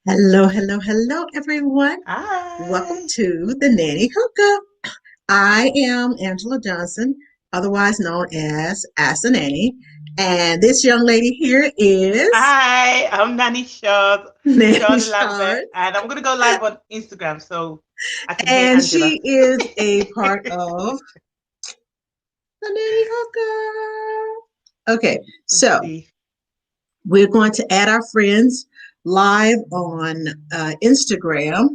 Hello, hello, hello, everyone. Welcome Hi. to the Nanny Hookup. I am Angela Johnson, otherwise known as the Nanny, and this young lady here is Hi, I'm Nanny Sharz, Nanny Sharz Sharz, Lambert, and I'm gonna go live on Instagram so I can hear and Angela. she is a part of the Nanny Hookup. Okay, Let's so see. we're going to add our friends live on Instagram.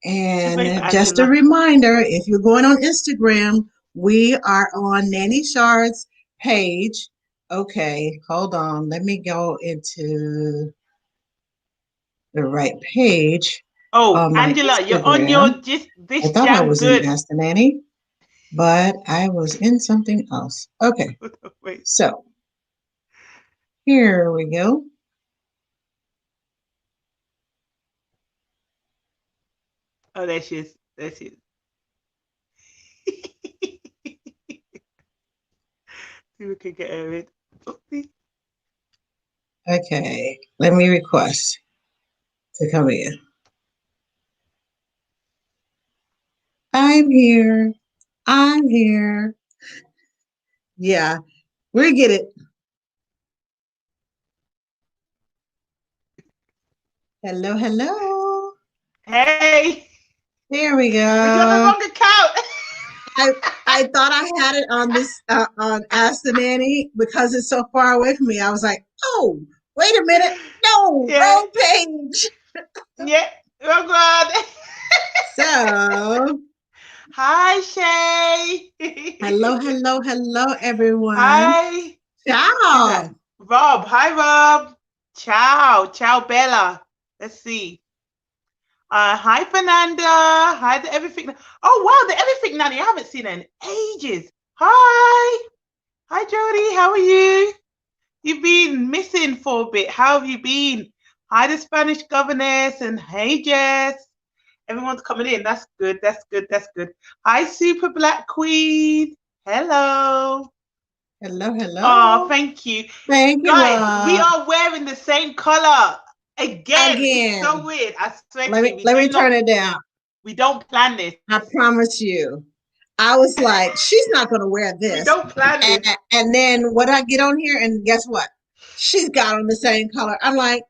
Just wait for And just a Angela. reminder, if you're going on Instagram, we are on Nanny Shard's page. Okay, hold on. Let me go into the right page Oh, on my Angela, you're on your Instagram. just I this thought I jam was in good. Ask the Nanny, but I was in something else. Okay, Wait. so here we go. Oh, there she is. There she is. See if we can get her in. Oopsie. Okay, let me request to come in. I'm here. I'm here. Yeah, we get it. Hello, hello. Hey, There we was you on the go. wrong account? I I thought I had it on this on Ask the Nanny because it's so far away from me. I was like, oh, wait a minute, no, Yeah, wrong page. yeah. Oh God. So, Hi, Shay. hello, hello, hello, everyone. Hi. Who's that? Ciao. Rob. Hi, Rob. Ciao. Ciao, Bella. Let's see. Hi, Fernanda. Hi, the Everything. Oh, wow, the Everything Nanny. I haven't seen her in ages. Hi. Hi, Jody. How are you? You've been missing for a bit. How have you been? Hi, the Spanish governess. And hey, Jess. Everyone's coming in. That's good. That's good. That's good. Hi, Super Black Queen. Hello. Hello, Oh, hello. thank you. Thank you, Guys, we Rob. are wearing the same color. Again, it's so Again, weird. I swear let to me you, let me turn it down. we don't plan this. I promise you. I was like, she's not going to wear We this. don't plan And, this. and then what I get on here, and guess what? She's got on the same color. I'm like,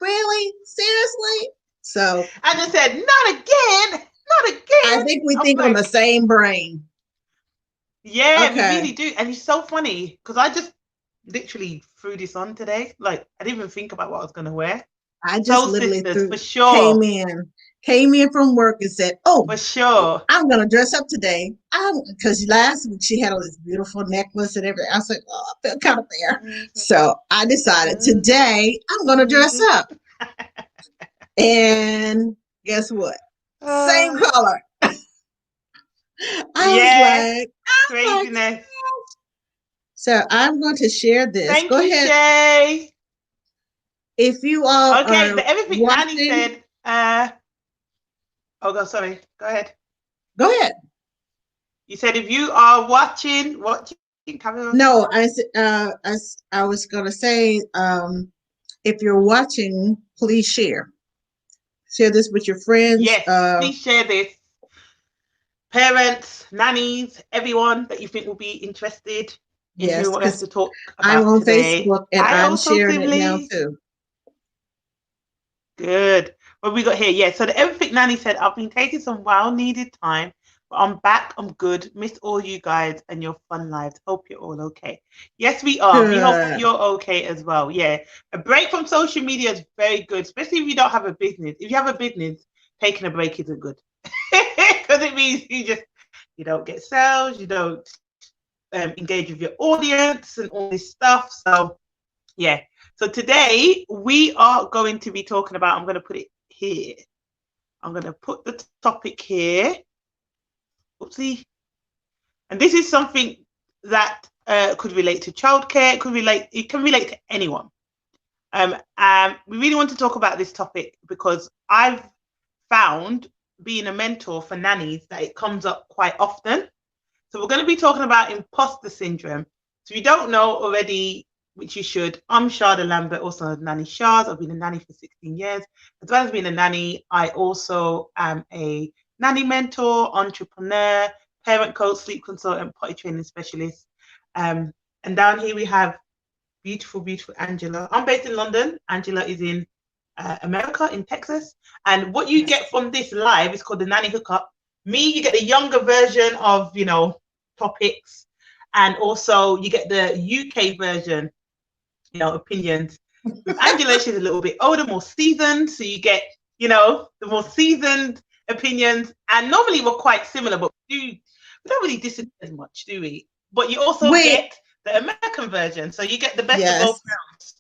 really? Seriously? So I just said, not again. Not I again. think we I'm think on the like, same brain. yeah, we Okay. really do. And it's so funny because I just literally threw this on today. Like, I didn't even think about what I was going to wear. I just Soul literally Sisters, threw for came sure. in, came in from work and said, "Oh, For sure. I'm gonna dress up today." Because last week she had all this beautiful necklace and everything. I was like, "Oh, I feel kind of there." So I decided today I'm gonna dress up. And guess what? Same uh, color. I was yeah, like, oh my God. craziness. So I'm going to share this. Thank Go you, ahead. Shay. If you all Okay, are the everything Nanny watching, said. Oh, God, sorry. Go ahead. go ahead. You said if you are watching, carry on. No, I was going to say, if you're watching, please share. Share this with your friends. Yes, please share this. Parents, nannies, everyone that you think will be interested in Yes, hearing what we have because to talk I'm about on today. Facebook and Hi, I'm also sharing it now siblings. too. Good. What we got here? Yeah. So the everything Nanny said, I've been taking some well-needed time, but I'm back. I'm good. Miss all you guys and your fun lives. Hope you're all okay. Yes, we are. We hope Good. you're okay as well. Yeah. A break from social media is very good, especially if you don't have a business. If you have a business, taking a break isn't good because it means you don't get sales, you don't engage with your audience and all this stuff. So yeah. So today we are going to be talking about, I'm going to put it here. I'm going to put the topic here. Oopsie. And this is something that could relate to childcare. It can relate to anyone. We really want to talk about this topic because I've found being a mentor for nannies that it comes up quite often. So we're going to be talking about imposter syndrome. So if you don't know already which you should. I'm Sharda Lambert, also Nanny Sharz. I've been a nanny for 16 years. As well as being a nanny, I also am a nanny mentor, entrepreneur, parent coach, sleep consultant, potty training specialist. And down here we have beautiful, beautiful Angela. I'm based in London. Angela is in America, in Texas. And what you get from this live is called the Nanny Hookup. Me, you get the younger version of, topics. And also you get the UK version, opinions. With Angela, she's a little bit older, more seasoned. So you get, the more seasoned opinions. And normally we're quite similar, but we don't really disagree as much, do we? But you also get the American version. So you get the best of both worlds.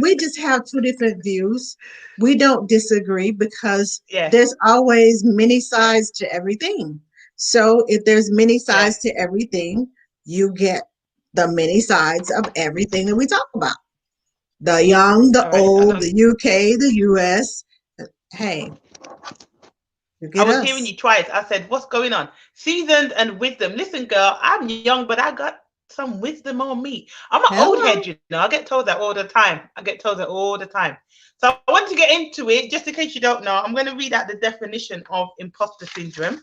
We just have two different views. We don't disagree because there's always many sides to everything. So if there's many sides to everything, you get the many sides of everything that we talk about. The young, the old, the UK, the US. Hey, I was hearing you twice. I said, what's going on? Seasoned and wisdom. Listen, girl, I'm young, but I got some wisdom on me. I'm an old head, I get told that all the time. So I want to get into it. Just in case you don't know, I'm going to read out the definition of imposter syndrome.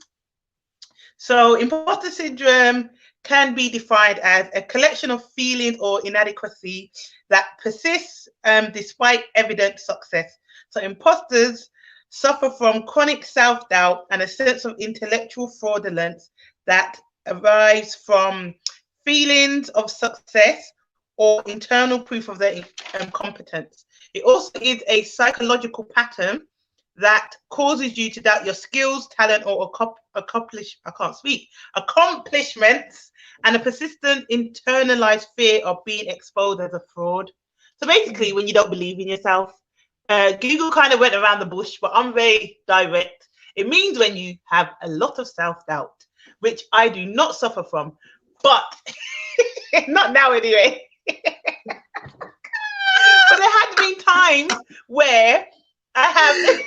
So imposter syndrome can be defined as a collection of feelings or inadequacy that persists despite evident success. So imposters suffer from chronic self-doubt and a sense of intellectual fraudulence that arises from feelings of success or internal proof of their competence. It also is a psychological pattern that causes you to doubt your skills, talent, or accomplishments, and a persistent internalized fear of being exposed as a fraud. So basically, when you don't believe in yourself, Google kind of went around the bush, but I'm very direct. It means when you have a lot of self-doubt, which I do not suffer from, but not now anyway. But there had been times where I have...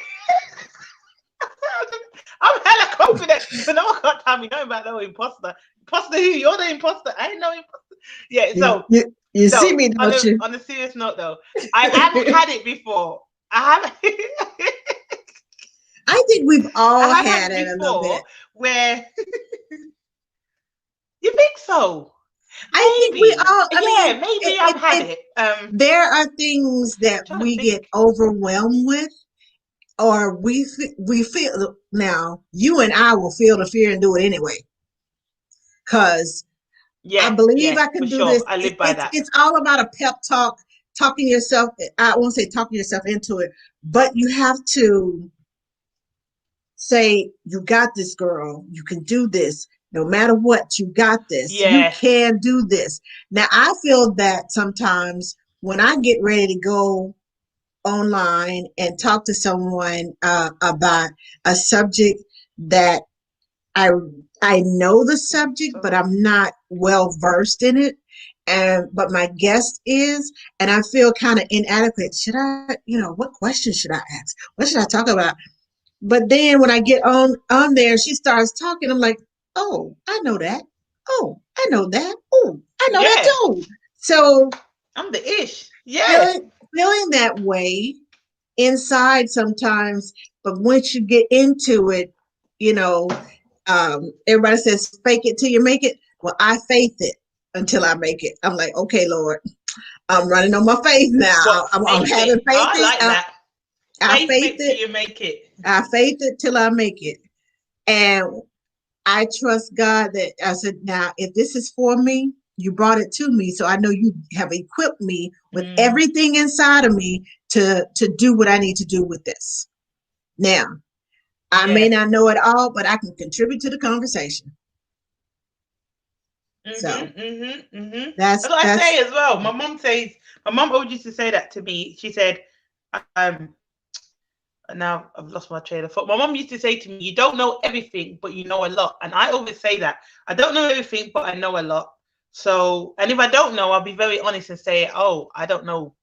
I'm hella confident, but no one can't tell me nothing about no imposter. Imposter who? You're the imposter. I ain't no imposter. Yeah, so you see me, don't you? On a serious note, though, I haven't had it before. I think we've all had it a little bit. Where you think so? I think we all. Maybe I've had it. There are things that we get overwhelmed with. Or we feel now. You and I will feel the fear and do it anyway, because I believe I can do this. I live by that. It's all about a pep talk, talking yourself. I won't say talking yourself into it, but you have to say, "You got this, girl. You can do this. No matter what, you got this. You can do this." Now, I feel that sometimes when I get ready to go online and talk to someone about a subject that I know the subject, but I'm not well versed in it. But my guest is, and I feel kind of inadequate. Should I, what questions should I ask? What should I talk about? But then when I get on there, she starts talking. I'm like, oh, I know that. Oh, I know that. Oh, I know that too. So I'm the ish. Yeah. Feeling that way inside sometimes, but once you get into it, everybody says fake it till you make it. Well, I faith it until I make it. I'm like, okay, Lord, I'm running on my faith now. I'm having faith. I like that. I faith it till you make it. I faith it till I make it, and I trust God that I said, now if this is for me, you brought it to me, so I know you have equipped me with everything inside of me to do what I need to do with this. Now, I may not know it all, but I can contribute to the conversation. That's what I say as well. My mom always used to say that to me. She said, now I've lost my train of thought. My mom used to say to me, you don't know everything, but you know a lot. And I always say that. I don't know everything, but I know a lot. So, and if I don't know, I'll be very honest and say, oh, I don't know,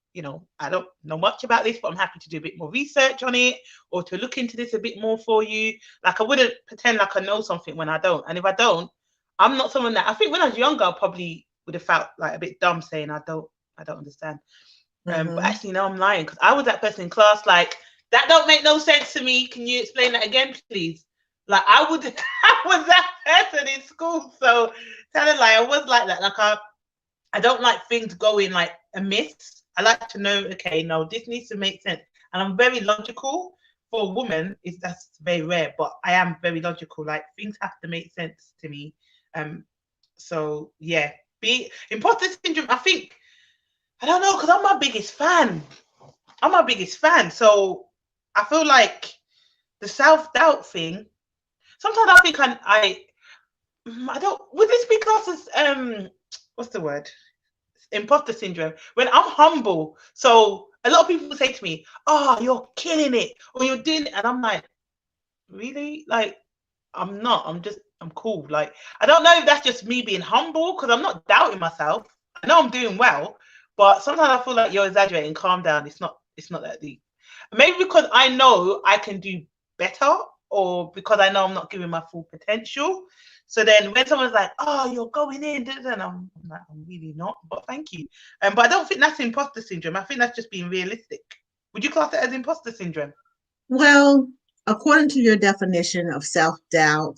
I don't know much about this, but I'm happy to do a bit more research on it or to look into this a bit more for you. Like I wouldn't pretend like I know something when I don't. And if I don't, I'm not someone that, I think when I was younger, I probably would have felt like a bit dumb saying I don't understand. But Mm-hmm. actually, no, I'm lying because I was that person in class. Like that don't make no sense to me. Can you explain that again, please? Like I would, I was that person in school. So tell a lie, I was like that. Like I don't like things going like amiss. I like to know, okay, no, this needs to make sense. And I'm very logical. For a woman, that's very rare, but I am very logical. Like things have to make sense to me. So yeah, be imposter syndrome. I think I don't know because I'm my biggest fan. I'm my biggest fan. So I feel like the self-doubt thing. Sometimes I think I don't. Would this be classed as what's the word? Imposter syndrome. When I'm humble, so a lot of people say to me, "Oh, you're killing it," or "You're doing it," and I'm like, "Really? Like, I'm not. I'm cool. Like, I don't know if that's just me being humble because I'm not doubting myself. I know I'm doing well, but sometimes I feel like you're exaggerating. Calm down. It's not. It's not that deep. Maybe because I know I can do better, or because I know I'm not giving my full potential. So then when someone's like, "Oh, you're going in," then I'm like, "I'm really not." But thank you. But I don't think that's imposter syndrome. I think that's just being realistic. Would you class it as imposter syndrome? Well, according to your definition of self-doubt,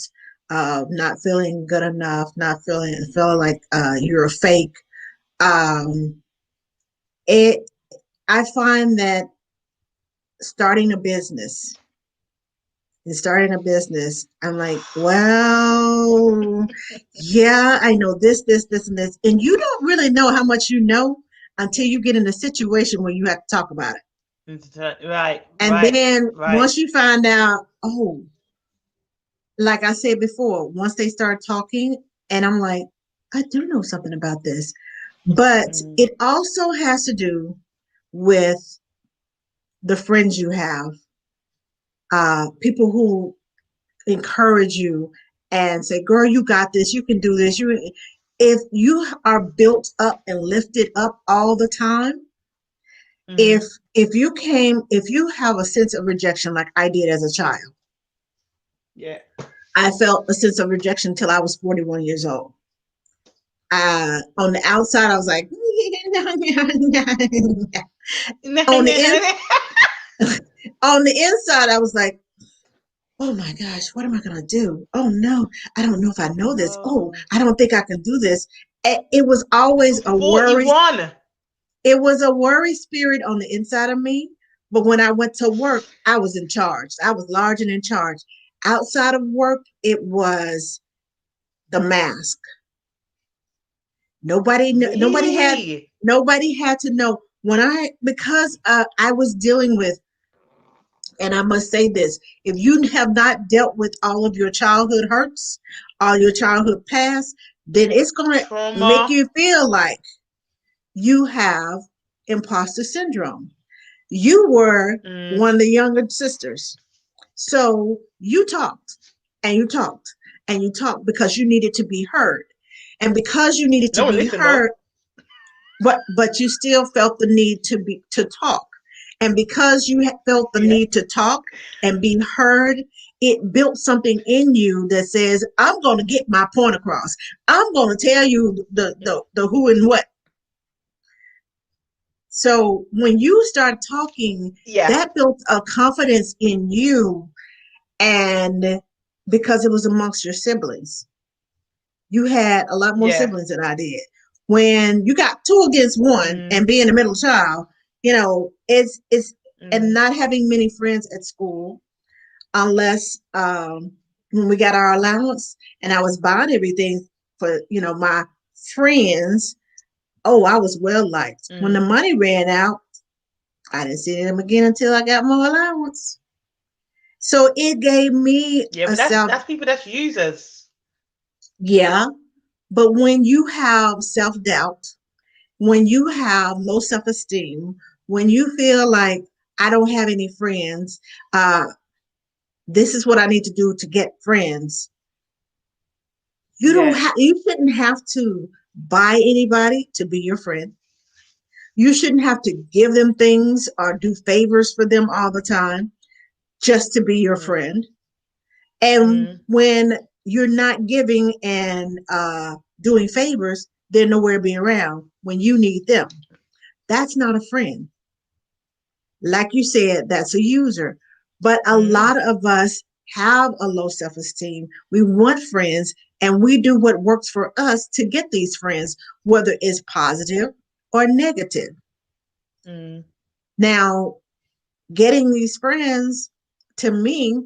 not feeling good enough, not feeling like you're a fake, um, it I find that starting a business I'm like, well, yeah, I know this, and this. And you don't really know how much you know until you get in a situation where you have to talk about it. Right, And right, then right. once you find out, oh, like I said before, once they start talking, and I'm like, I do know something about this. But it also has to do with the friends you have, people who encourage you and say, girl, you got this, you can do this. If you are built up and lifted up all the time, Mm-hmm. if if you have a sense of rejection like I did as a child, Yeah. I felt a sense of rejection until I was 41 years old. On the outside, I was like, on the in, on the inside, I was like, oh my gosh, what am I going to do? Oh no, I don't know if I know this. Oh, Oh, I don't think I can do this. It was always a worry. 41. It was a worry spirit on the inside of me. But when I went to work, I was in charge. I was large and in charge. Outside of work, it was the mask. Really? Nobody had to know when because I was dealing with, and I must say this, if you have not dealt with all of your childhood hurts, all your childhood past, then it's going to make Trauma. you feel like you have imposter syndrome. You were Mm. one of the younger sisters. So you talked and you talked and you talked because you needed to be heard. And because you needed to No one be listened though. heard, but you still felt the need to talk. And because you felt the Yeah. need to talk and be heard, it built something in you that says, I'm going to get my point across. I'm going to tell you the who and what. So when you start talking, Yeah. that built a confidence in you. And because it was amongst your siblings, you had a lot more Yeah. siblings than I did. When you got two against one Mm. and being a middle child, it's and Mm. not having many friends at school unless when we got our allowance and I was buying everything for my friends. Oh, I was well liked. When the Mm. money ran out, I didn't see them again until I got more allowance. So it gave me Yeah, a but self, that's people that's users. yeah. But when you have self doubt, when you have low self esteem, when you feel like I don't have any friends, uh, this is what I need to do to get friends. Yeah. You shouldn't have to buy anybody to be your friend. You shouldn't have to give them things or do favors for them all the time just to be your Mm. friend. And Mm. when you're not giving and doing favors, they're nowhere to be around when you need them. That's not a friend. Like you said, that's a user. But a lot of us have a low self esteem. We want friends and we do what works for us to get these friends, whether it's positive or negative. Now, getting these friends, to me,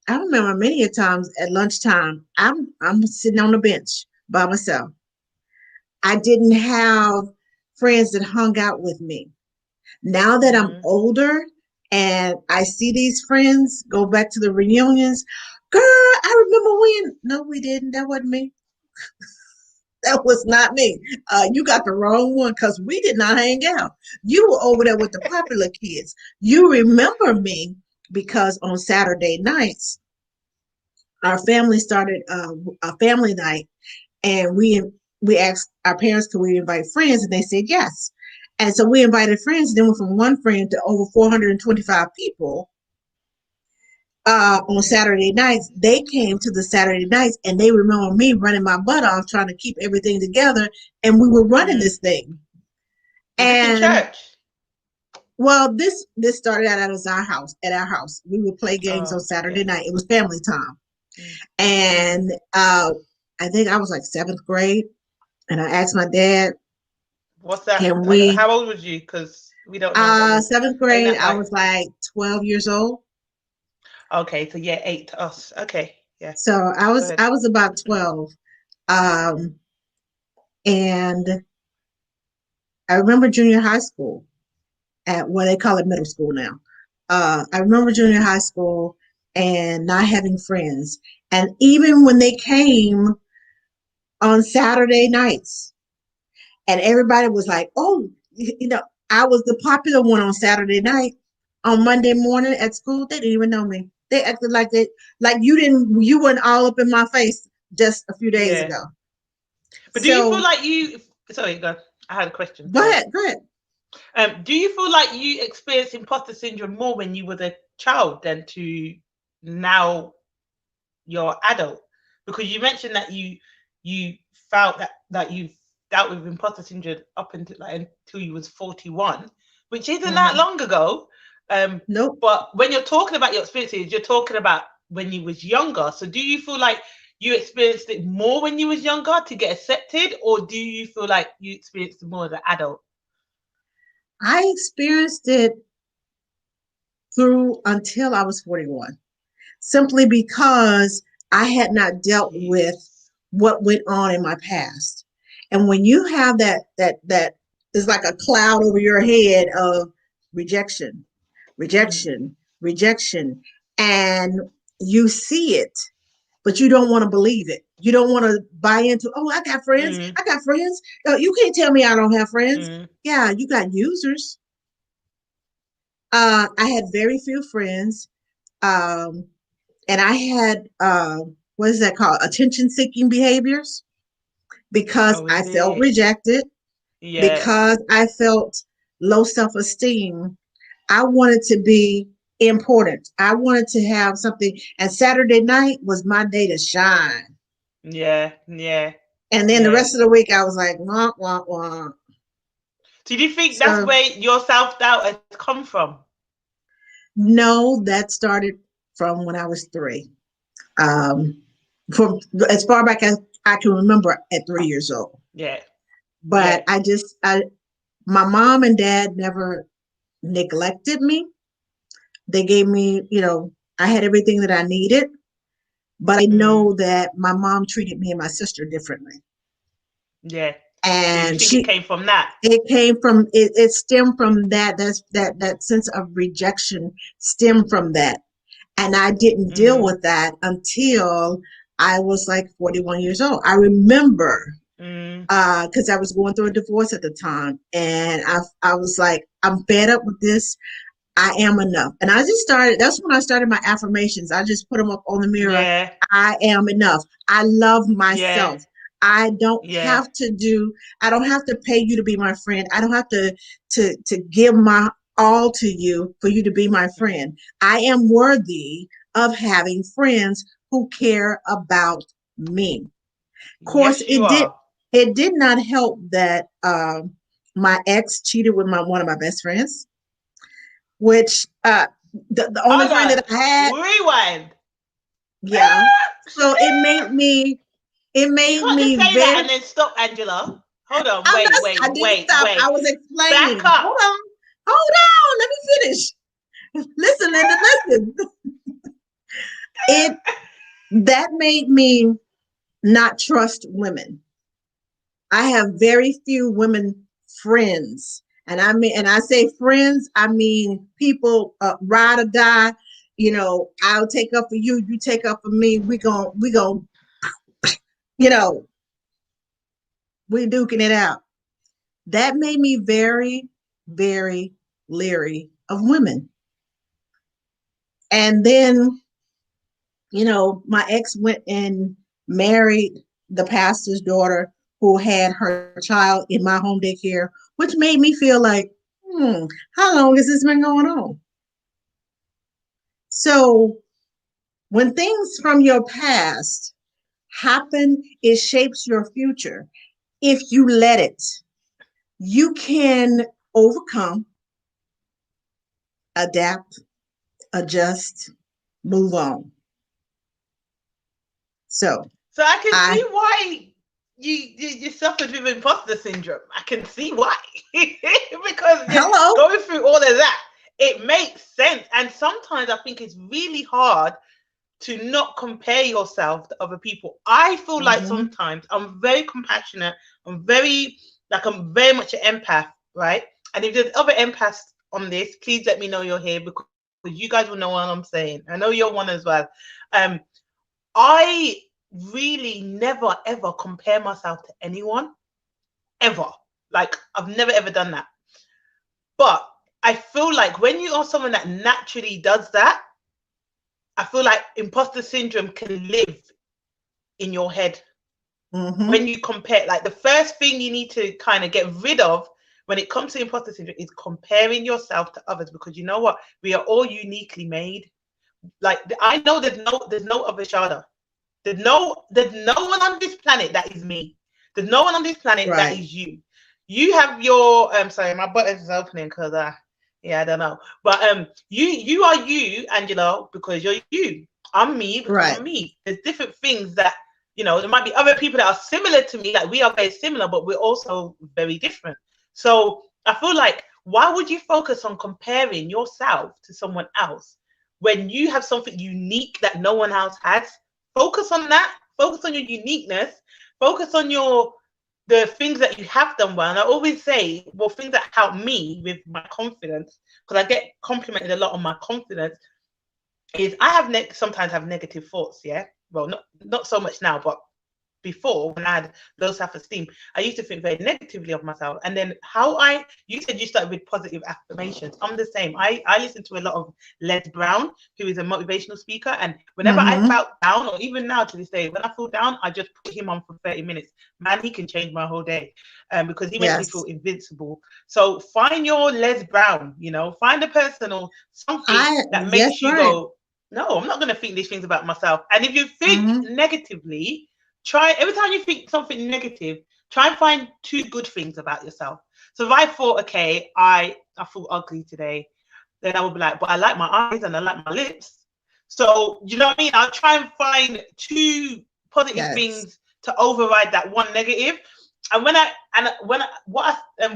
I remember many a times at lunchtime, I'm sitting on the bench by myself. I didn't have friends that hung out with me. Now that I'm older and I see these friends go back to the reunions, girl, I remember when. No, we didn't. That wasn't me. That was not me. You got the wrong one because we did not hang out. You were over there with the popular kids. You remember me because on Saturday nights, our family started a family night, and we asked our parents, could we invite friends, and they said yes. And so we invited friends, and then went from one friend to over 425 people on Saturday nights. They came to the Saturday nights, and they remember me running my butt off trying to keep everything together, and we were running this thing. Was this in church? Well, this started out at our house. At our house, we would play games on Saturday night. It was family time, and I think I was like 7th grade, and I asked my dad, "What's that? Can we?" How old was you? Because we don't know. 7th grade, I was like 12 years old. Okay, so yeah, 8 to us. Okay, yeah. So I was about 12, and I remember junior high school at what they call it middle school now. I remember junior high school and not having friends, and even when they came on Saturday nights, and everybody was like, "Oh, I was the popular one on Saturday night." On Monday morning at school, they didn't even know me. They acted like you weren't all up in my face just a few days ago. But do you feel like you? Sorry, go. I had a question. Go ahead. Do you feel like you experienced imposter syndrome more when you were a child than to now you're adult? Because you mentioned that you felt that you dealt with imposter syndrome up until you was 41, which isn't that long ago. Nope. But when you're talking about your experiences, you're talking about when you was younger. So do you feel like you experienced it more when you was younger to get accepted, or do you feel like you experienced it more as an adult? I experienced it through until I was 41, simply because I had not dealt with what went on in my past. And when you have that is like a cloud over your head of rejection, and you see it, but you don't want to believe it. You don't want to buy into, oh, I got friends. I got friends. No, you can't tell me I don't have friends. Yeah, you got users. I had very few friends. And I had, what is that called? Attention-seeking behaviors, because I felt rejected, because I felt low self-esteem. I wanted to be important. I wanted to have something. And Saturday night was my day to shine. Yeah. And then the rest of the week, I was like, wah, wah, wah. So do you think that's where your self-doubt has come from? No, that started from when I was 3. From as far back as I can remember, at 3 years old. Yeah. But my mom and dad never neglected me. They gave me, I had everything that I needed. But I know that my mom treated me and my sister differently. Yeah. And so it came from that. It came from it stemmed from that. That sense of rejection stemmed from that. And I didn't deal with that until I was like 41 years old. I remember because I was going through a divorce at the time, and I was like, I'm fed up with this. I am enough. And I just started, that's when I started my affirmations. I just put them up on the mirror. Yeah. I am enough. I love myself. Yeah. I don't have to pay you to be my friend. I don't have to give my all to you for you to be my friend. I am worthy of having friends who care about me. Of course, It did not help that my ex cheated with one of my best friends, which the only Hold friend on. that I had, Rewind. yeah. So it You made can't just me say that very. and then stop, Angela. Hold on. I'm Wait, not. wait, I didn't wait, stop. I wait. was Back explaining. up. Hold on. Let me finish. Listen and listen. It that made me not trust women. I have very few women friends, and and I say friends, I mean people ride or die. I'll take up for you, you take up for me. We gon' you know, we duking it out. That made me very, very leery of women. And then, my ex went and married the pastor's daughter who had her child in my home daycare, which made me feel like, how long has this been going on? So when things from your past happen, it shapes your future. If you let it, you can overcome, adapt, adjust, move on. So So I can I see why you suffered with imposter syndrome. I can see why. Because you're hello. going through all of that. It makes sense. And sometimes I think it's really hard to not compare yourself to other people. I feel like Mm-hmm. sometimes I'm very compassionate. I'm very much an empath, right? And if there's other empaths on this, please let me know you're here because you guys will know what I'm saying. I know you're one as well. Um, I really never ever compare myself to anyone ever. Like I've never ever done that. But I feel like when you are someone that naturally does that, I feel like imposter syndrome can live in your head Mm-hmm. when you compare. Like the first thing you need to kind of get rid of when it comes to imposter syndrome is comparing yourself to others, because you know what? We are all uniquely made. Like I know there's no other Shada. There's no one on this planet that is me. There's no one on this planet that Right. is you. You have your sorry, my button is opening because yeah, I don't know. But you are you, Angela, because you're you. I'm me because Right. I'm me. There's different things that there might be other people that are similar to me, like we are very similar, but we're also very different. So I feel like why would you focus on comparing yourself to someone else when you have something unique that no one else has? Focus on that. Focus on your uniqueness. Focus on the things that you have done well. And I always say, well, things that help me with my confidence, because I get complimented a lot on my confidence, is I have sometimes have negative thoughts. Yeah, well, not so much now, but before, when I had low self-esteem, I used to think very negatively of myself. And then you said you started with positive affirmations. I'm the same. I listen to a lot of Les Brown, who is a motivational speaker. And whenever I Mm-hmm. felt down, or even now to this day, when I feel down, I just put him on for 30 minutes. Man, he can change my whole day because he makes me feel Yes. invincible. So find your Les Brown, find a person or something that Yes, makes you right. go, no, I'm not going to think these things about myself. And if you think Mm-hmm. negatively, try every time you think something negative, try and find two good things about yourself. So if I thought, okay, I feel ugly today, then I would be like, but I like my eyes and I like my lips. So you know what I mean? I'll try and find two positive Yes. things to override that one negative. And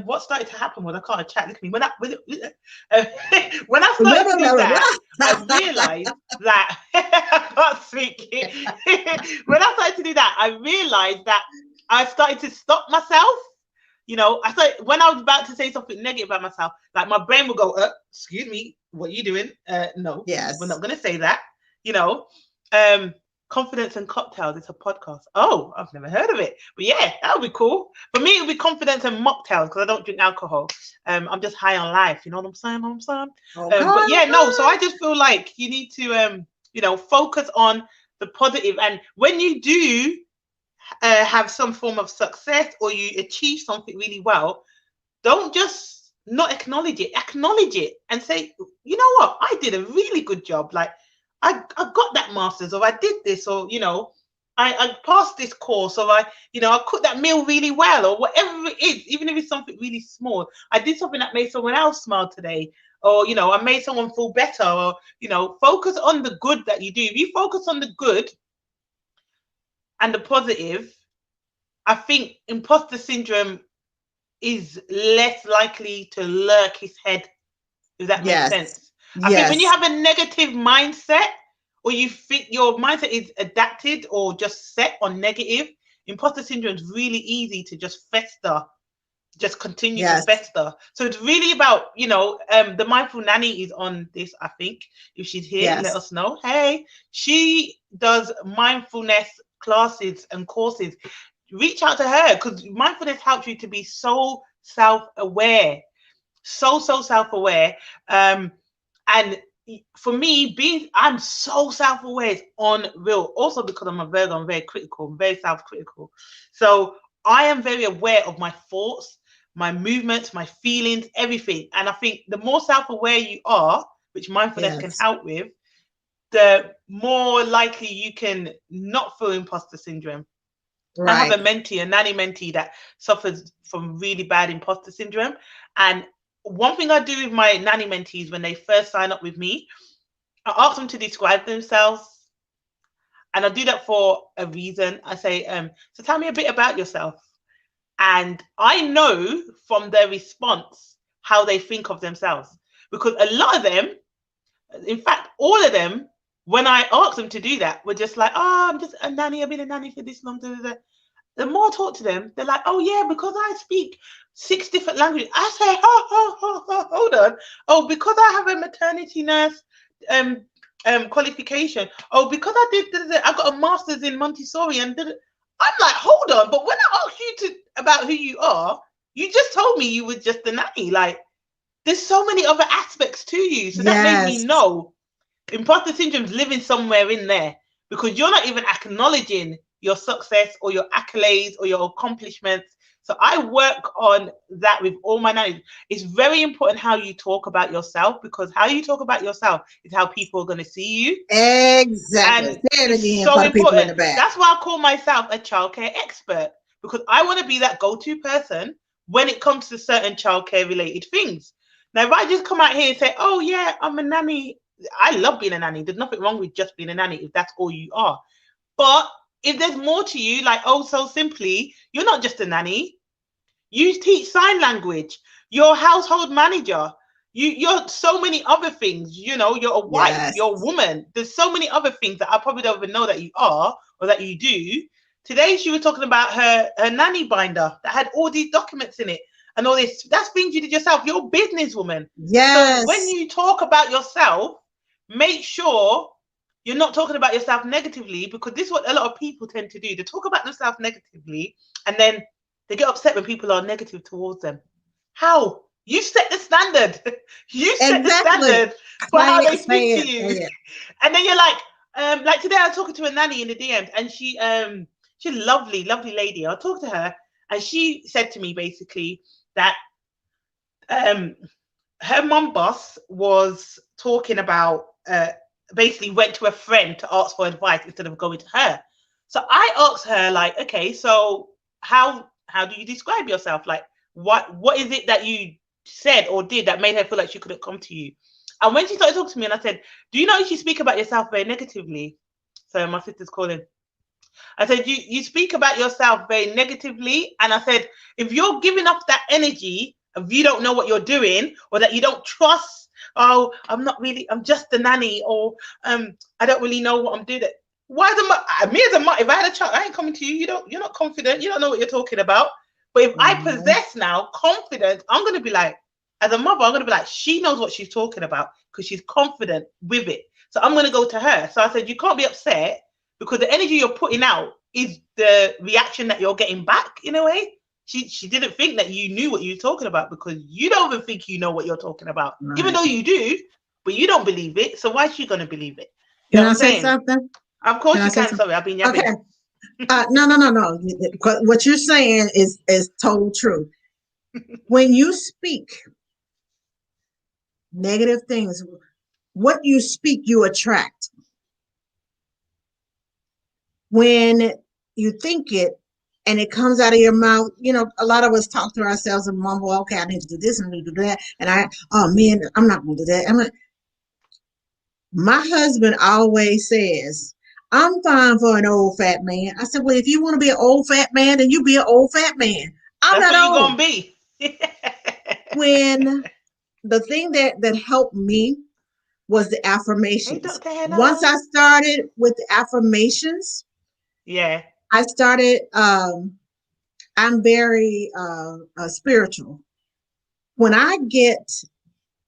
what started to happen was I can't chat. Look at me. When I Blah, started to blah, do blah, blah, that, I blah. realized that I can't speak. When I started to do that, I realized that I started to stop myself. I started when I was about to say something negative about myself, like my brain would go, excuse me, what are you doing? No, we're Yes. not gonna say that. You know, um, Confidence and Cocktails. It's a podcast. Oh, I've never heard of it, but yeah, that would be cool. For me, it would be Confidence and Mocktails because I don't drink alcohol. I'm just high on life. You know what I'm saying? Okay. But yeah, no. So Okay. I just feel like you need to, focus on the positive, and when you do have some form of success or you achieve something really well, don't just not acknowledge it and say, you know what, I did a really good job. Like I got that master's, or I did this, or I passed this course, or I cooked that meal really well, or whatever it is, even if it's something really small. I did something that made someone else smile today, or I made someone feel better, or focus on the good that you do. If you focus on the good and the positive, I think imposter syndrome is less likely to lurk his head, if that makes Yes. sense. I think when you Yes. have a negative mindset, or you think your mindset is adapted or just set on negative, imposter syndrome is really easy to just fester, just continue to Yes. fester. So it's really about, the mindful nanny is on this, I think. If she's here, let Yes. us know. Hey, she does mindfulness classes and courses. Reach out to her, because mindfulness helps you to be so self-aware, so self-aware. And for me, I'm so self-aware, it's unreal. Also because I'm a Virgo, I'm very critical, I'm very self-critical. So I am very aware of my thoughts, my movements, my feelings, everything. And I think the more self-aware you are, which mindfulness can Yes. help with, the more likely you can not feel imposter syndrome. I have a Right. mentee, a nanny mentee, that suffers from really bad imposter syndrome. And one thing I do with my nanny mentees when they first sign up with me, I ask them to describe themselves. And I do that for a reason. I say, so tell me a bit about yourself. And I know from their response how they think of themselves. Because a lot of them, in fact, all of them, when I asked them to do that, were just like, oh, I'm just a nanny. I've been a nanny for this long. Da, da, da. The more I talk to them, they're like, oh, yeah, because I speak 6 different languages. I say, hold on. Oh, because I have a maternity nurse qualification. Oh, because I got a master's in Montessori. And I'm like, hold on. But when I asked you about who you are, you just told me you were just a nanny. Like, there's so many other aspects to you. So that made me Yes. know imposter syndrome is living somewhere in there, because you're not even acknowledging your success or your accolades or your accomplishments. So I work on that with all my nannies. It's very important how you talk about yourself, because how you talk about yourself is how people are going to see you. Exactly. And Say it it's again so for the people in important. the back. That's why I call myself a childcare expert, because I want to be that go-to person when it comes to certain childcare related things. Now, if I just come out here and say, oh, yeah, I'm a nanny, I love being a nanny. There's nothing wrong with just being a nanny if that's all you are. But if there's more to you, like, oh, so simply, you're not just a nanny. You teach sign language. You're a household manager. You're so many other things. You're a wife. Yes. You're a woman. There's so many other things that I probably don't even know that you are or that you do. Today she was talking about her nanny binder that had all these documents in it and all this. That's things you did yourself. You're a businesswoman. So when Yes. you talk about yourself, make sure you're not talking about yourself negatively, because this is what a lot of people tend to do. They talk about themselves negatively, and then they get upset when people are negative towards them. How? You set the standard. You set the Exactly. standard for Say how they it. speak Say to it. you. Say it. And then you're like today I was talking to a nanny in the DMs, and she's a lovely, lovely lady. I talked to her, and she said to me basically that um her mum boss was talking about basically went to a friend to ask for advice instead of going to her. So I asked her, like, okay, so how do you describe yourself? Like, what is it that you said or did that made her feel like she couldn't come to you? And when she started talking to me, and I said, do you know you speak about yourself very negatively? So my sister's calling. I said, you speak about yourself very negatively. And I said, if you're giving off that energy of you don't know what you're doing, or that you don't trust, oh, I'm just a nanny, or I don't really know what I'm doing. Why me as a mother, if I had a child, I ain't coming to you. You're not confident. You don't know what you're talking about. But if I Mhm. possess now confidence, I'm gonna be like, as a mother, I'm gonna be like, she knows what she's talking about because she's confident with it. So I'm gonna go to her. So I said, you can't be upset, because the energy you're putting out is the reaction that you're getting back in a way. She didn't think that you knew what you were talking about, because you don't even think you know what you're talking about, even Right. though you do, but you don't believe it. So why is she gonna believe it? You Can know what I I'm say saying? something? Of Can course I you say can. something? Sorry, I've been Okay. yapping. No, no, no, no. What you're saying is total truth. When you speak negative things, what you speak, you attract. when you think it and it comes out of your mouth, a lot of us talk to ourselves and mumble, okay, I need to do this and I need to do that. And oh man, I'm not going to do that. My husband always says, I'm fine for an old fat man. I said, well, if you want to be an old fat man, then you be an old fat man. I'm That's not what you're old. going to be. When the thing that helped me was the Hey, affirmations. Dr. Hello. Once I started with the affirmations, Yeah. I started, I'm very spiritual. When I get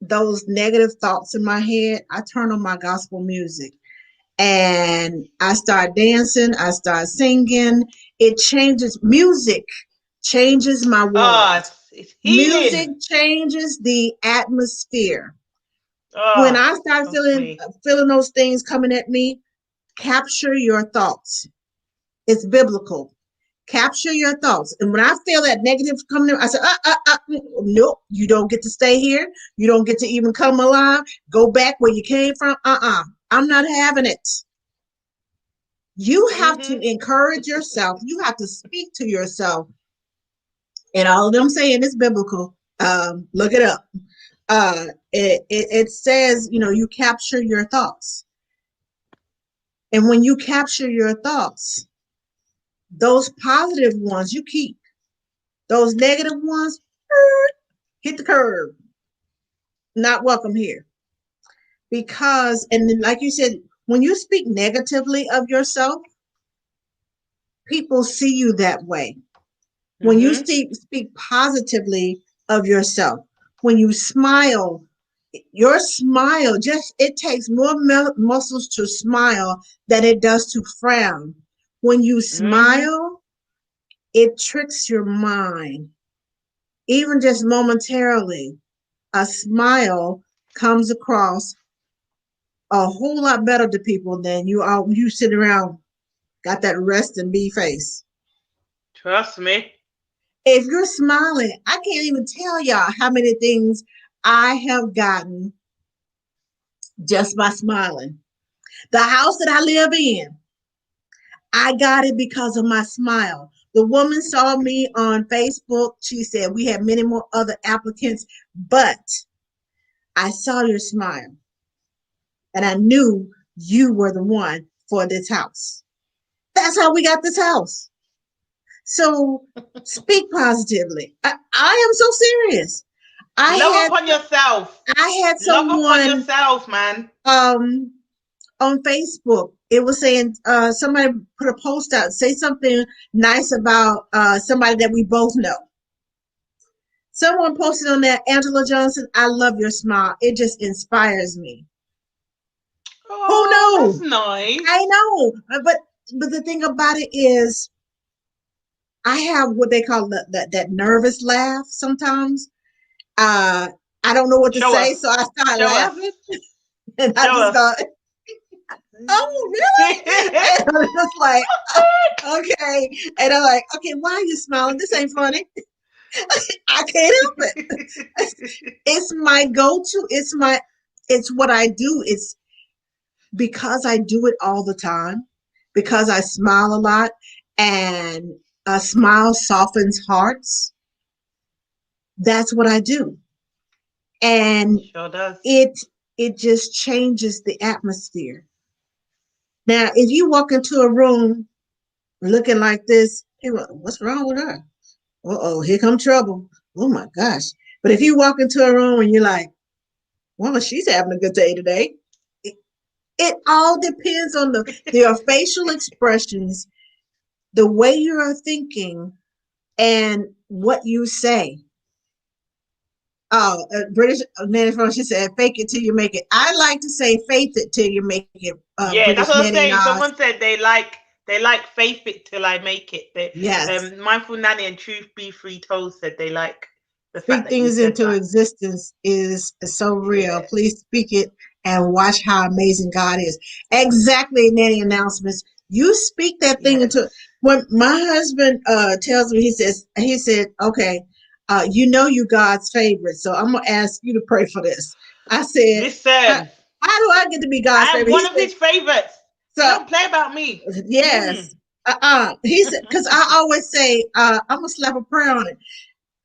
those negative thoughts in my head, I turn on my gospel music and I start dancing, I start singing. Music changes my world. It's Music healing. changes the atmosphere. When Oh, I start trust me. feeling those things coming at me, capture your thoughts. It's biblical. Capture your thoughts. And when I feel that negative coming in, I say, nope, you don't get to stay here. You don't get to even come alive. Go back where you came from. I'm not having it. You have to encourage yourself. You have to speak to yourself. And all of them saying it's biblical. Look it up. It says, you capture your thoughts. And when you capture your thoughts, those positive ones you keep. Those negative ones, hit the curb. Not welcome here. Because, and then, like you said, when you speak negatively of yourself, people see you that way. When you speak positively of yourself, when you smile, your smile it takes more muscles to smile than it does to frown. When you smile, it tricks your mind. Even just momentarily, a smile comes across a whole lot better to people than you sit around got that rest and be face. Trust me. If you're smiling, I can't even tell y'all how many things I have gotten just by smiling. The house that I live in, I got it because of my smile. The woman saw me on Facebook. She said we had many more other applicants, but I saw your smile and I knew you were the one for this house. That's how we got this house. So speak positively. I am so serious. Love upon yourself. I had Love upon someone yourself, man. On Facebook. It was saying somebody put a post out, say something nice about somebody that we both know. Someone posted on that, Angela Johnson, I love your smile. It just inspires me. Who Oh, knew? that's nice. I know. But the thing about it is I have what they call that nervous laugh sometimes. I don't know what to say, so I start laughing. And I just go, oh, really? And I'm just like, okay. And I'm like, okay, why are you smiling? This ain't funny. I can't help it. It's my go-to. It's what I do. It's because I do it all the time, because I smile a lot, and a smile softens hearts. That's what I do. And sure does. It just changes the atmosphere. Now, if you walk into a room looking like this, hey, what's wrong with her? Uh-oh, here come trouble. Oh my gosh. But if you walk into a room and you're like, well, she's having a good day today. It all depends on your facial expressions, the way you are thinking, and what you say. Oh, British Nanny Sharz, she said, fake it till you make it. I like to say faith it till you make it. Yeah, British that's what I'm Nanny and saying. Oz. Someone said they like faith it till I make it. Yes. Mindful Nanny and Truth Be Free Told said they like the fact Speak that you things said into that. existence is so real. Yeah. Please speak it and watch how amazing God is. Exactly, Nanny announcements. You speak that thing Yes. into. When my husband tells me, he said, okay, you God's favorite, so I'm gonna ask you to pray for this. I said, how Listen, do I get to be God's I am favorite? He one of said, his favorites. He so don't play about me. yes. He said, because I always say, I'm gonna slap a prayer on it.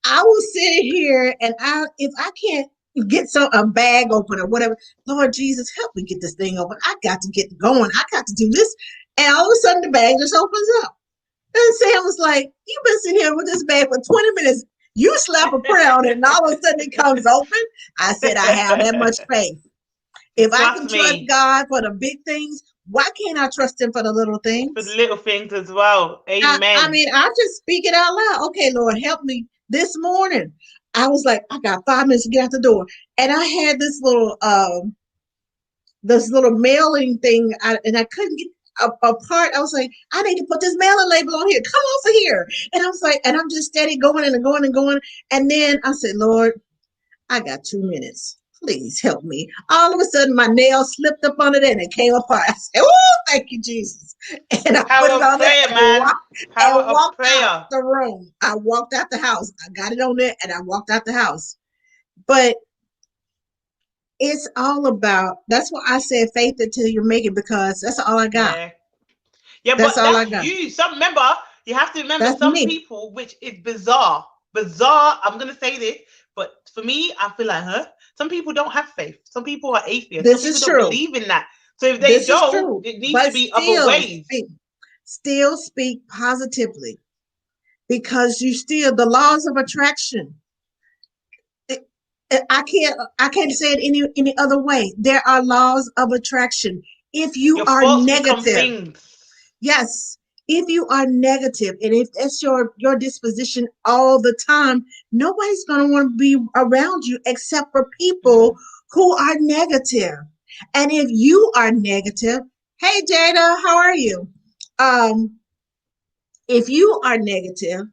I will sit here and if I can't get a bag open or whatever, Lord Jesus, help me get this thing open. I got to get going. I got to do this. And all of a sudden the bag just opens up. And Sam was like, you've been sitting here with this bag for 20 minutes. You slap a prayer on it and all of a sudden it comes open. I said, I have that much faith. If I can trust God for the big things, why can't I trust him for the little things? For the little things as well. Amen. I mean, I just speak it out loud. Okay, Lord, help me. This morning, I was like, I got 5 minutes to get out the door. And I had this little mailing thing, and I couldn't get a part. I was like, I need to put this mailing label on here. Come over here. And I was like, and I'm just steady going and going and going. And then I said, Lord, I got 2 minutes. Please help me. All of a sudden, my nail slipped up under there and it came apart. I said, oh, thank you, Jesus. And I Power put it on prayer, there man. Power and walked of prayer. out the room. I walked out the house. I got it on there and I walked out the house. But it's all about, that's why I said faith until you make it, because that's all I got. Yeah, that's but all that's I got. you. You have to remember that's some me. people, which is bizarre. Bizarre, I'm going to say this, but for me, I feel like, some people don't have faith. Some people are atheists. This some people is don't true. believe in that. So if they don't, it needs to be other ways. Still speak positively, because the laws of attraction. I can't say it any other way. There are laws of attraction. If you are negative, yes, if you are negative, and if that's your disposition all the time, nobody's going to want to be around you except for people who are negative. And if you are negative, hey Jada, how are you? If you are negative,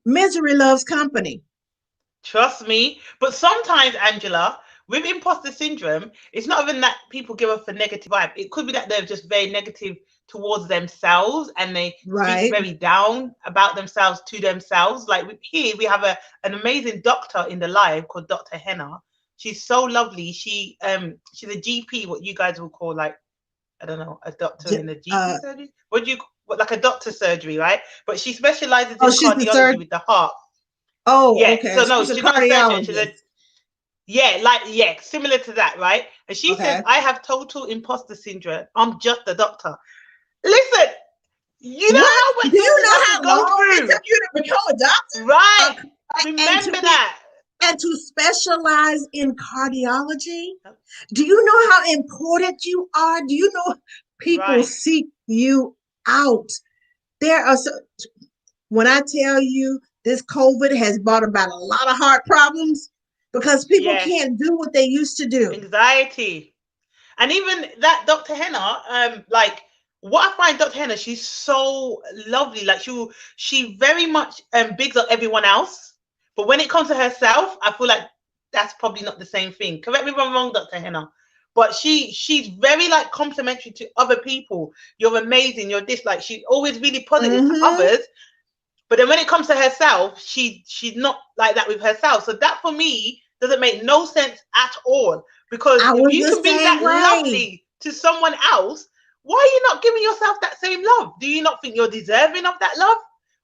misery loves company. Trust me. But sometimes, Angela, with imposter syndrome, it's not even that people give off a negative vibe. It could be that they're just very negative towards themselves, and they speak very down about themselves to themselves. Like here, we have an amazing doctor in the live called Dr. Henna. She's so lovely. She's a GP, what you guys will call, like, I don't know, a doctor in a GP surgery. Like a doctor surgery, right? But she specializes in cardiology with the heart. Oh, yeah. Okay. So no, she's not a surgeon. She's similar to that, right? And she says, I have total imposter syndrome. I'm just a doctor. Listen, you know how much do you know how long it took you to become a doctor? Right. Remember that. And to specialize in cardiology. Do you know how important you are? Do you know people seek you out? When I tell you this COVID has brought about a lot of heart problems, because people can't do what they used to do. Anxiety. And even that Dr. Henna, what I find Dr. Henna, she's so lovely. Like she very much bigs up everyone else. But when it comes to herself, I feel like that's probably not the same thing. Correct me if I'm wrong, Dr. Henna. But she's very like complimentary to other people. You're amazing. You're this. Like she's always really positive to others. But then when it comes to herself, she's not like that with herself. So that for me doesn't make no sense at all. Because if you can be that lovely to someone else, why are you not giving yourself that same love? Do you not think you're deserving of that love?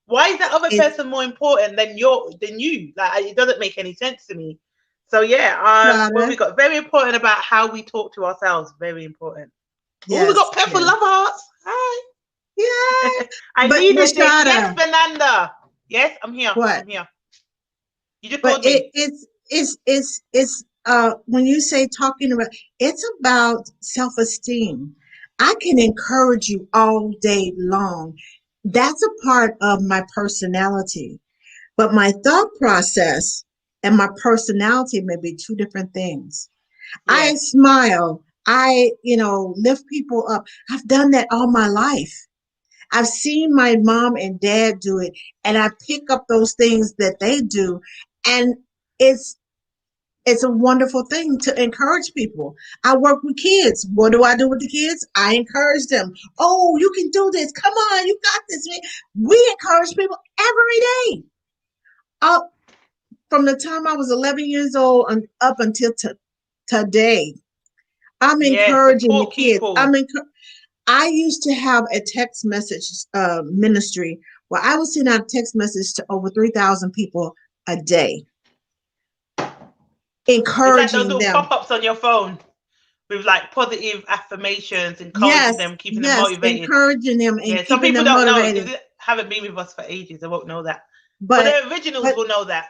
Why is that other person more important than you? Like, it doesn't make any sense to me. So what we got very important about how we talk to ourselves. Very important. Yes, we got purple love hearts. Hi. Yeah. I needed this. Yes, Fernanda. Yes, I'm here. What? I'm here. You just called me. It's when you say talking about, it's about self-esteem. I can encourage you all day long. That's a part of my personality. But my thought process and my personality may be two different things. Yeah. I smile. I lift people up. I've done that all my life. I've seen my mom and dad do it, and I pick up those things that they do. And it's a wonderful thing to encourage people. I work with kids. What do I do with the kids? I encourage them. Oh, you can do this. Come on, you got this. We encourage people every day. From the time I was 11 years old and up until today, I'm encouraging the kids. I used to have a text message ministry where I was sending out text messages to over 3,000 people a day, It's like those encouraging little them. pop-ups on your phone with like positive affirmations, encouraging Yes, them, keeping them yes, motivated. encouraging them and Yeah, some keeping people them don't know. If motivated. they haven't been with us for ages, they won't know that. But But the originals but will know that.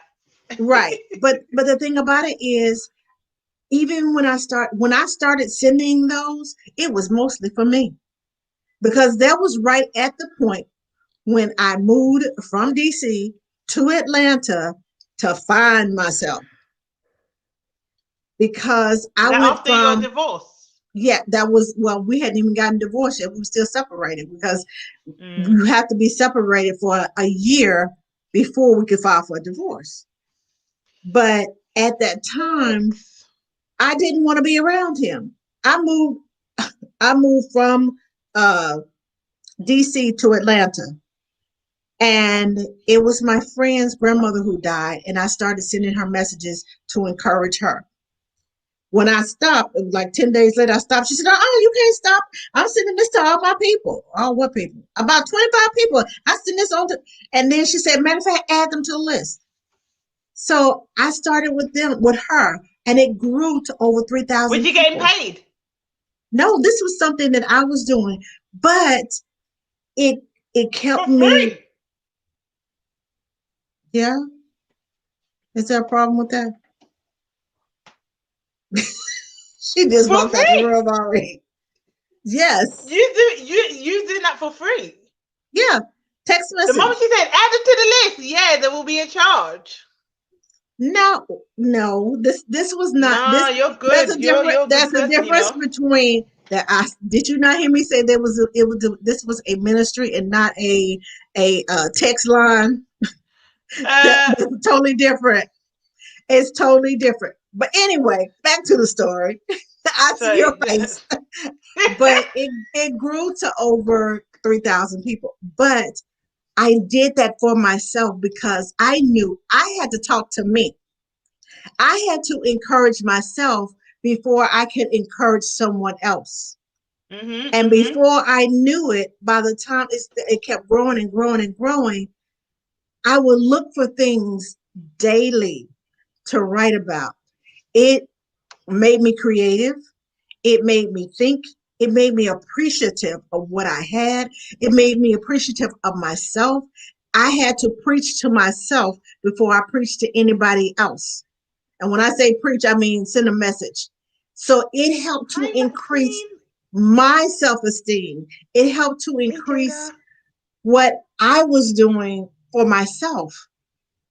right. But the thing about it is, even when I started sending those, it was mostly for me. Because that was right at the point when I moved from DC to Atlanta to find myself. Because Is I that went after your from, divorce? yeah, that was, well, we hadn't even gotten divorced yet. We were still separated because Mm. you have to be separated for a year before we could file for a divorce. But at that time, Yikes. I didn't want to be around him. I moved I moved from uh, DC to Atlanta. And it was my friend's grandmother who died, and I started sending her messages to encourage her. When I stopped, like 10 days later, I stopped. She said, "Oh, you can't stop. I'm sending this to all my people." "Oh, what people?" "About 25 people. I send this on to," and then she said, "Matter of fact, add them to the list." So I started with them, with her, and it grew to over Was 3,000 you getting people. paid? No, this was something that I was doing, but it it For kept me. free. Yeah, is there a problem with that? She just For walked out the free. room already. Yes. You doing that for free. Yeah. Text The moment message. she said add it to the list, yeah, there will be a charge. No, no. This was not No, this. you're There's a good. different. You're a good There's a person, you difference know. between that. I did you not hear me say there was this was a ministry and not a text line. Uh, That's totally different. It's totally different. But anyway, back to the story. I see your sorry. face. But it grew to over 3,000 people. But I did that for myself because I knew I had to talk to me. I had to encourage myself before I could encourage someone else. And Mhm. before I knew it, by the time it kept growing and growing and growing, I would look for things daily to write about. It made me creative. It made me think. It made me appreciative of what I had. It made me appreciative of myself. I had to preach to myself before I preached to anybody else. And when I say preach, I mean send a message. So it helped to Hi, increase Maxine. my self esteem. It helped to Hey, increase Jada. what I was doing for myself.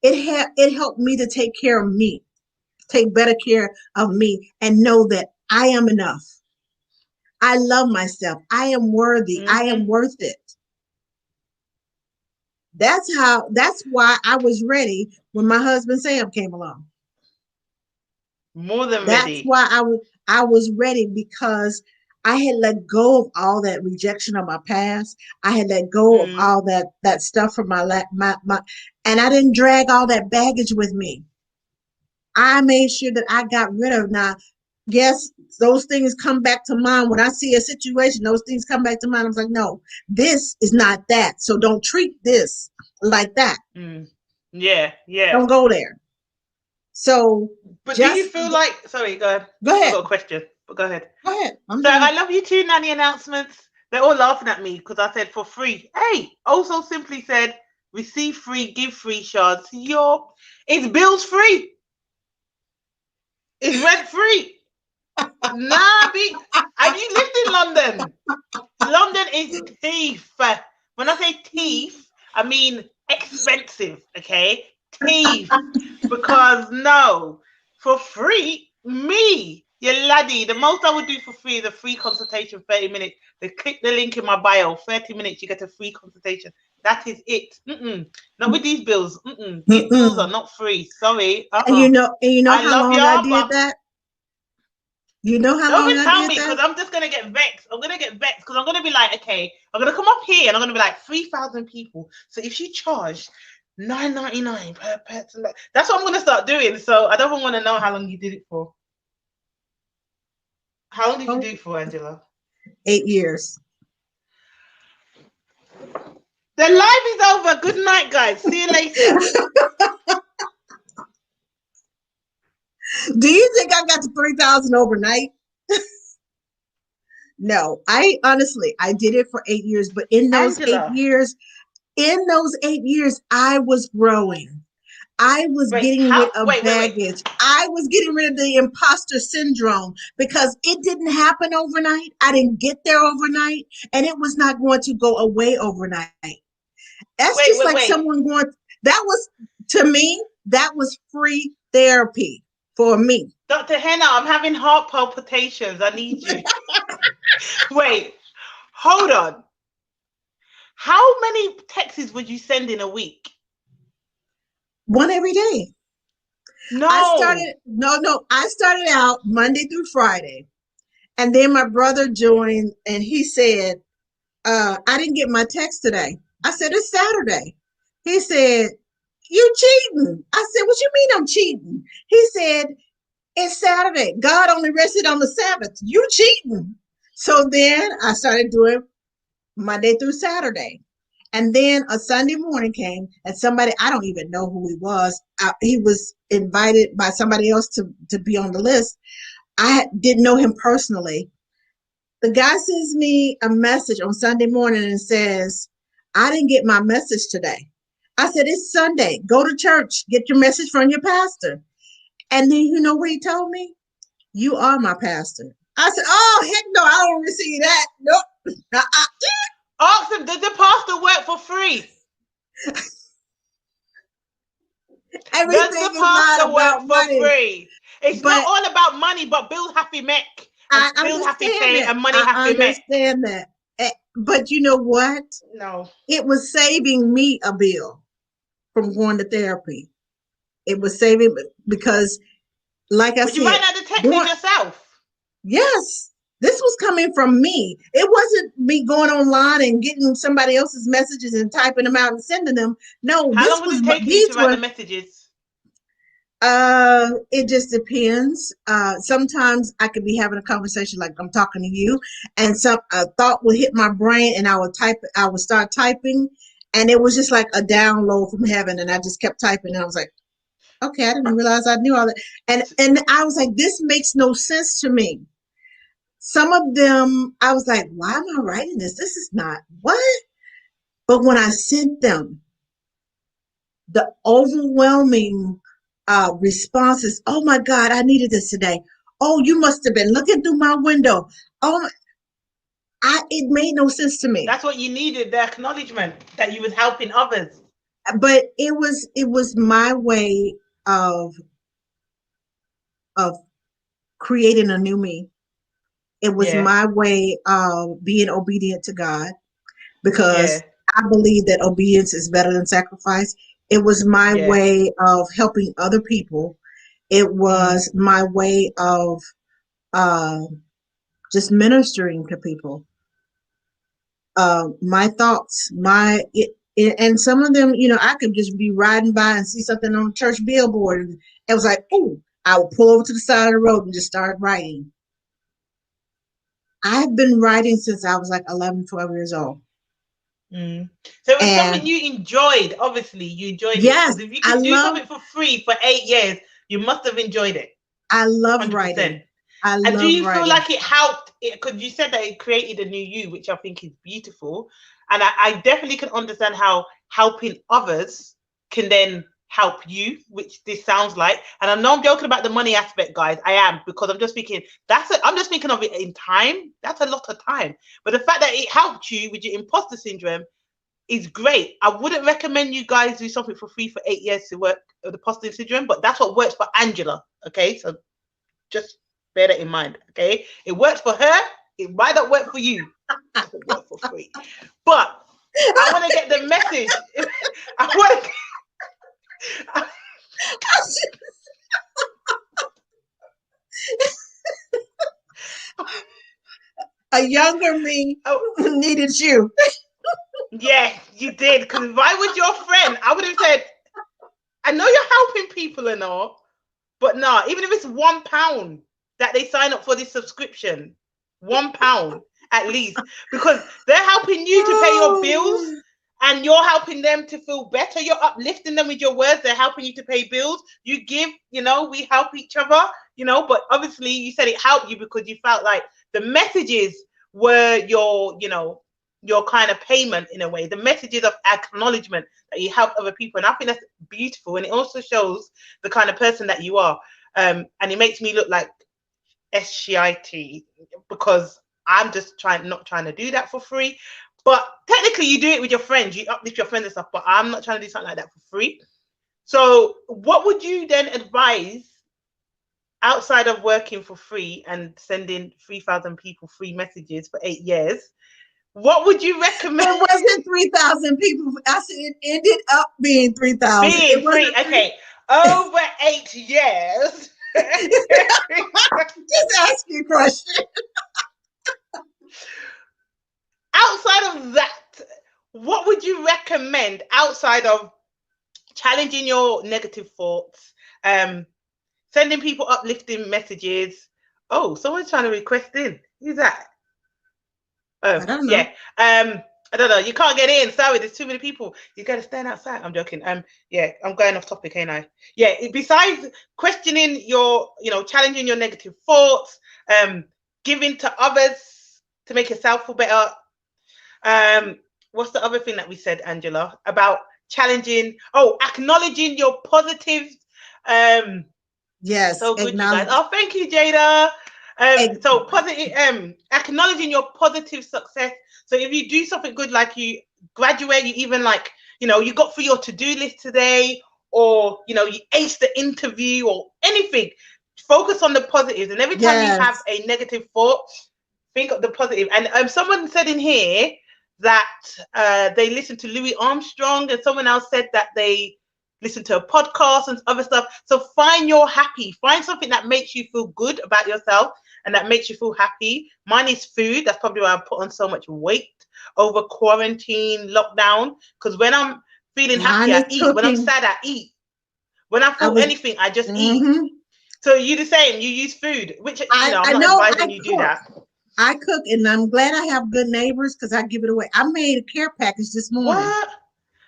It helped me to take care of me, take better care of me, and know that I am enough. I love myself. I am worthy. I am Mhm. worth it. That's why I was ready when my husband Sam came along. More than That's ready. why I was ready because I had let go of all that rejection of my past. I had let go of Mm. all that stuff from my and I didn't drag all that baggage with me. I made sure that I got rid of. Now, yes, those things come back to mind when I see a situation. Those things come back to mind. I was like, no, this is not that. So don't treat this like that. Mm. Yeah, yeah. Don't go there. So But do you just feel like? Sorry, go ahead. go I ahead. got a question, but go ahead. Go ahead. I'm So I done. love you too, Nanny announcements. They're all laughing at me because I said for free. Hey, also simply said receive free, give free shards. It's bills free. It's rent free. Nah, have you lived in London? London is teeth. When I say teeth, I mean expensive, okay? Teeth. Because no, for free, your laddie, the most I would do for free is a free consultation, 30 minutes. They click the link in my bio, 30 minutes, you get a free consultation. That is it. Not with these bills. These bills are Mm-mm. not free. Sorry. And you know I how love long I y'all, did but that? You know how don't long even I tell did me because that? I'm just gonna get vexed. I'm gonna get vexed because I'm gonna be like, okay, I'm gonna come up here and I'm gonna be like 3,000 people. So if she charged $9.99 per person, that's what I'm gonna start doing. So I don't even want to know how long you did it for. How long did you Oh, do it for, Angela? 8 years. The live is over. Good night, guys. See you later. Do you think I got to 3,000 overnight? No, I honestly, I did it for 8 years, but in those Angela. 8 years, I was growing. I was getting rid of baggage. I was getting rid of the imposter syndrome because it didn't happen overnight. I didn't get there overnight, and it was not going to go away overnight. That's just like someone going, that was, to me, that was free therapy for me. Dr. Henna, I'm having heart palpitations. I need you. Wait, hold on. How many texts would you send in a week? One every day. No. I started out Monday through Friday. And then my brother joined and he said, I didn't get my text today. I said, it's Saturday. He said, you cheating. I said, what you mean I'm cheating? He said, it's Saturday. God only rested on the Sabbath. You cheating. So then I started doing Monday through Saturday. And then a Sunday morning came and somebody, I don't even know who he was. He was invited by somebody else to be on the list. I didn't know him personally. The guy sends me a message on Sunday morning and says, I didn't get my message today. I said, it's Sunday. Go to church. Get your message from your pastor. And then you know what he told me? You are my pastor. I said, oh, heck no, I don't receive that. Nope. Ask him, did the pastor work for free? Everything does the is pastor not work about for money. Free? It's not all about money, but bills have to be met. Bills have to be paid and money have to be met. I understand that. But you know what? No. It was saving me a bill from going to therapy. It was saving because, like I said. You write out the text yourself? Yes. This was coming from me. It wasn't me going online and getting somebody else's messages and typing them out and sending them. No. How long was it taking you to write the messages? It just depends. Sometimes I could be having a conversation like I'm talking to you, and a thought would hit my brain, and I would start typing, and it was just like a download from heaven, and I just kept typing, and I was like, okay, I didn't realize I knew all that, and I was like, this makes no sense to me. Some of them, I was like, why am I writing this? This is not what. But when I sent them, the overwhelming responses, oh my God, I needed this today. Oh, you must have been looking through my window. It made no sense to me. That's what you needed, the acknowledgement that you was helping others. But it was my way of creating a new me. It was my way of being obedient to God, because I believe that obedience is better than sacrifice. It was my way of helping other people. It was my way of just ministering to people. My thoughts, and some of them, I could just be riding by and see something on a church billboard, and it was like, oh, I would pull over to the side of the road and just start writing. I've been writing since I was like 11, 12 years old. So it was something you enjoyed. Obviously, you enjoyed it. Yes, if you could do something for free for 8 years, you must have enjoyed it. I love 100%. Writing. And do you feel like it helped? Because you said that it created a new you, which I think is beautiful. And I definitely can understand how helping others can then help you, which this sounds like. And I know I'm joking about the money aspect, guys. I am, because I'm just thinking I'm just thinking of it in time. That's a lot of time. But the fact that it helped you with your imposter syndrome is great. I wouldn't recommend you guys do something for free for 8 years to work with the imposter syndrome, but that's what works for Angela. Okay, so just bear that in mind. Okay, it works for her. It might not work for you. It doesn't work for free. But I want to get the message. I want to. A younger me needed you. Yeah, you did. Because if I was your friend, I would have said, I know you're helping people and all, but no, even if it's £1 that they sign up for this subscription, £1 at least, because they're helping you to pay your bills and you're helping them to feel better. You're uplifting them with your words. They're helping you to pay bills. You give, we help each other, but obviously you said it helped you because you felt like the messages were your kind of payment in a way, the messages of acknowledgement that you help other people. And I think that's beautiful. And it also shows the kind of person that you are. And it makes me look like SGIT because I'm just not trying to do that for free. But technically, you do it with your friends. You uplift your friends and stuff. But I'm not trying to do something like that for free. So what would you then advise outside of working for free and sending 3,000 people free messages for 8 years? What would you recommend? It wasn't 3,000 people. I said it ended up being 3,000. Being free. Okay. Over 8 years. Just ask you a question. Outside of that, what would you recommend outside of challenging your negative thoughts, sending people uplifting messages? Oh, someone's trying to request in. Who's that? Oh, I don't know. Yeah. I don't know. You can't get in. Sorry, there's too many people. You got to stand outside. I'm joking. Yeah, I'm going off topic, ain't I? Yeah. Besides questioning your, challenging your negative thoughts, giving to others to make yourself feel better. What's the other thing that we said, Angela, about challenging? Oh, acknowledging your positives. Yes. So good, you guys. Oh, thank you, Jada. So positive, acknowledging your positive success. So if you do something good, like you graduate, you even you got through your to-do list today, or you aced the interview or anything, focus on the positives. And every time you have a negative thought, think of the positive. And someone said in here that they listened to Louis Armstrong, and someone else said that they listen to a podcast and other stuff. So find your happy. Find something that makes you feel good about yourself and that makes you feel happy. Mine is food. That's probably why I put on so much weight over quarantine, lockdown. Because when I'm feeling happy, I eat. When I'm sad, I eat. When I feel anything, I just eat. So you the same. You use food, which I'm not advising you do that. I cook, and I'm glad I have good neighbors because I give it away. I made a care package this morning. What?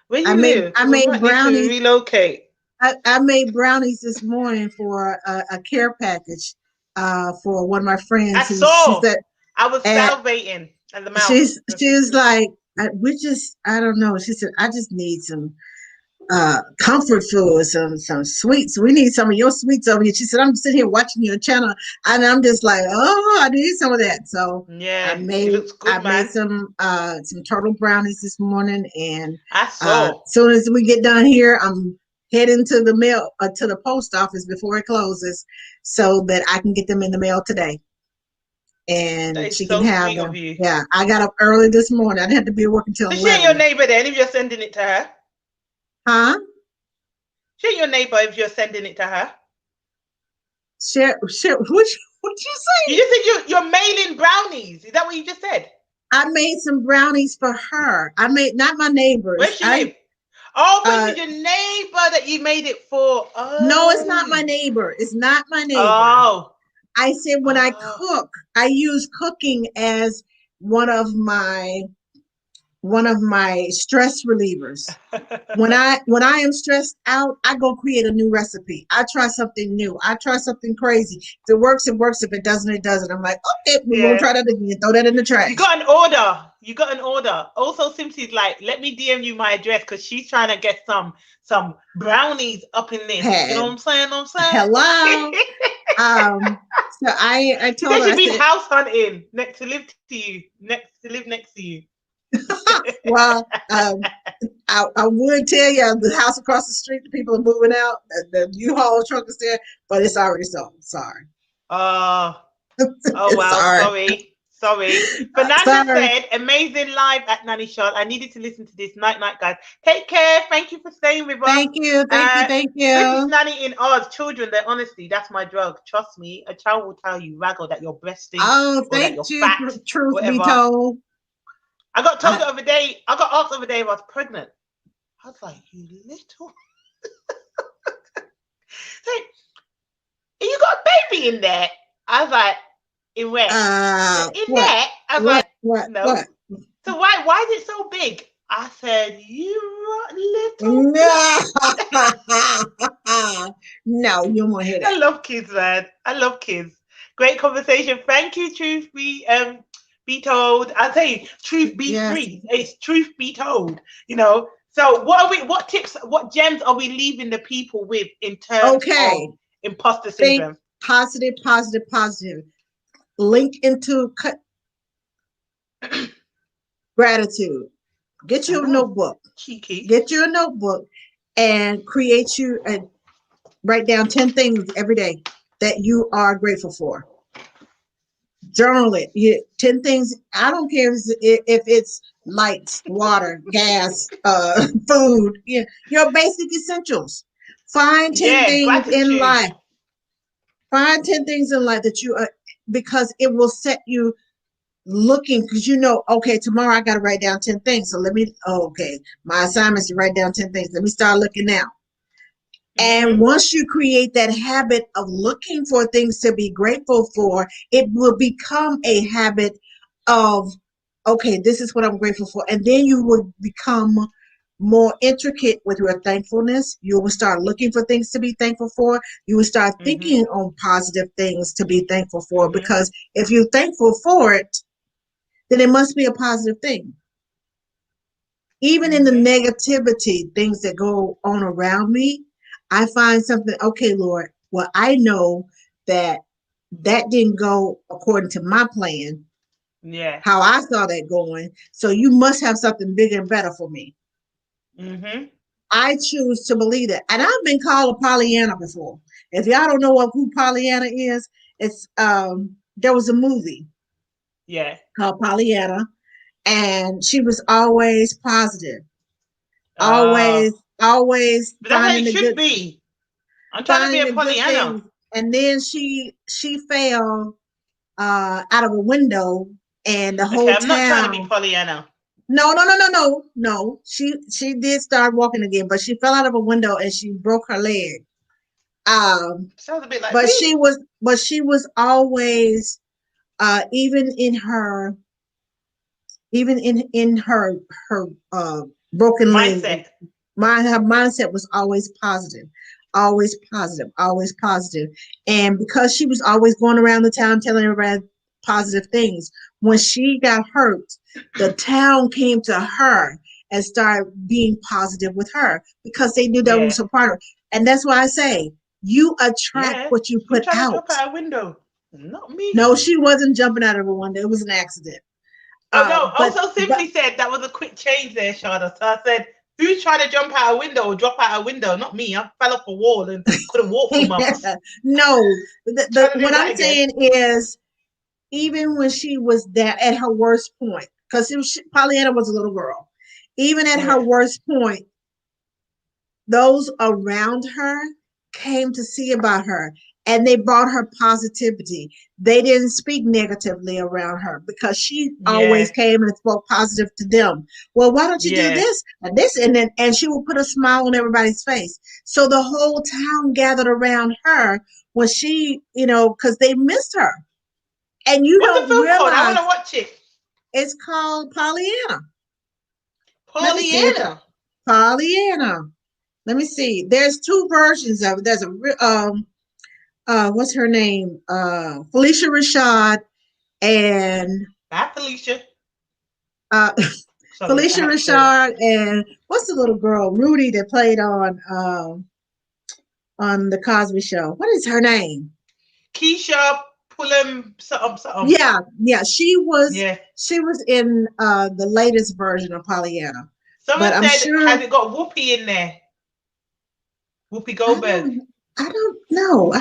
Where you live? I made brownies. Relocate. I made brownies this morning for a care package for one of my friends. I saw. She said, I was salivating at the mouth. She's like, I don't know. She said, I just need some comfort food, some sweets. We need some of your sweets over here. She said, I'm sitting here watching your channel, and I'm just like, oh, I need some of that. So yeah, I made some turtle brownies this morning, and I saw. As soon as we get done here, I'm heading to the mail to the post office before it closes, so that I can get them in the mail today. And she can have them. Yeah, I got up early this morning. I didn't have to be working till 11. She ain't your neighbor then if you're sending it to her. Huh? She ain't your neighbor if you're sending it to her. Share. What you say? You just said you're mailing brownies. Is that what you just said? I made some brownies for her. I made, not my neighbors. Where she live? Oh, but your neighbor that you made it for. Oh. No, it's not my neighbor. It's not my neighbor. Oh. I said when I cook, I use cooking as one of my stress relievers. When I am stressed out, I go create a new recipe. I try something new. I try something crazy. If it works, it works. If it doesn't, it doesn't. I'm like, okay, we won't try that again. Throw that in the trash. You got an order. Also, Simpsy's like, let me DM you my address because she's trying to get some brownies up in this. You know what I'm saying? Hello. So I told her, she should be house hunting to live next to you. Well, I would tell you the house across the street, the people are moving out. The U-Haul truck is there, but it's already sold. Sorry. Oh well, sorry. But Nana said, amazing live at Nanny Sharz. I needed to listen to this. Night, guys. Take care. Thank you for staying with us. Thank you. This is Nanny in Oz. Children, their honesty, that's my drug. Trust me, a child will tell you, Raggle, that you're breasting. Oh, thank you. Fat, truth whatever. Be told. I got told the other day, I got asked the other day if I was pregnant. I was like, you little. Like, you got a baby in there? I was like, in where? In what? There? I was like, no. What? So why is it so big? I said, you little. No, no, you won't hear I that. love kids, man. I love kids. Great conversation. Thank you. Truth be told. I'll tell you, truth be Yes. free. It's truth be told. You know. So what are we? What tips? What gems are we leaving the people with in terms of Okay. imposter Think syndrome? positive, positive, positive. Link into gratitude. Get I you a know. notebook. Cheeky. Get you a notebook and create you and write down 10 things every day that you are grateful for. Journal it. 10 things. I don't care if it's lights, water, gas, food, your basic essentials. Find 10 Yeah. things in Gratitude. life. Find 10 things in life that you because it will set you looking, because okay, tomorrow I got to write down 10 things. So okay, my assignment is to write down 10 things. Let me start looking now. And Mm-hmm. once you create that habit of looking for things to be grateful for, it will become a habit of, okay, this is what I'm grateful for. And then you will become more intricate with your thankfulness. You will start looking for things to be thankful for. You will start Mm-hmm. thinking on positive things to be thankful for, Mm-hmm. because if you're thankful for it, then it must be a positive thing. Even in the Mm-hmm. negativity, things that go on around me, I find something, okay, Lord, well, I know that that didn't go according to my plan, Yeah. how I saw that going. So you must have something bigger and better for me. Mm-hmm. I choose to believe that. And I've been called a Pollyanna before. If y'all don't know who Pollyanna is, it's there was a movie Yeah. called Pollyanna, and she was always positive, Oh. always But that's how finding it the should good be. I'm trying to be finding a the good Pollyanna. things. And then she fell out of a window, and the Okay, whole I'm not trying to be town. Pollyanna. No. She did start walking again, but she fell out of a window and she broke her leg. Um, Sounds a bit like but me. she was always even in her broken leg. Mindset. Her mindset was always positive, always positive, always positive. And because she was always going around the town telling everybody positive things, when she got hurt, the town came to her and started being positive with her because they knew that Yeah. was a part of it. And that's why I say you attract Yeah. what you Who's put trying to out. jump out a window? Not me. No, she wasn't jumping out of a window. It was an accident. Oh no. But Also, simply said that was a quick change there, Shada. So I said, who's trying to jump out a window or drop out a window? Not me. I fell off a wall and couldn't walk for months. no, Trying to do what that I'm again. saying is, even when she was that at her worst point, because Pollyanna was a little girl, even at her Yeah. worst point, those around her came to see about her, and they brought her positivity. They didn't speak negatively around her because she always Yeah. came and spoke positive to them. Well, why don't you do Yeah. this and this? And she would put a smile on everybody's face. So the whole town gathered around her when she, because they missed her. And you What's the don't film called? I want realize to watch it. it's called Pollyanna. Let me see if Pollyanna. Pollyanna. Let me see. There's two versions of it. There's what's her name? Felicia Rashad and Bye, Felicia. uh Sorry, I Felicia had to say that. Rashad and what's the little girl Rudy that played on the Cosby Show? What is her name? Keisha Pullum something something. Yeah. She was Yeah. she was in the latest version of Pollyanna, but Someone I'm said, has sure it got Whoopi in there? Whoopi I Goldberg. don't I don't know.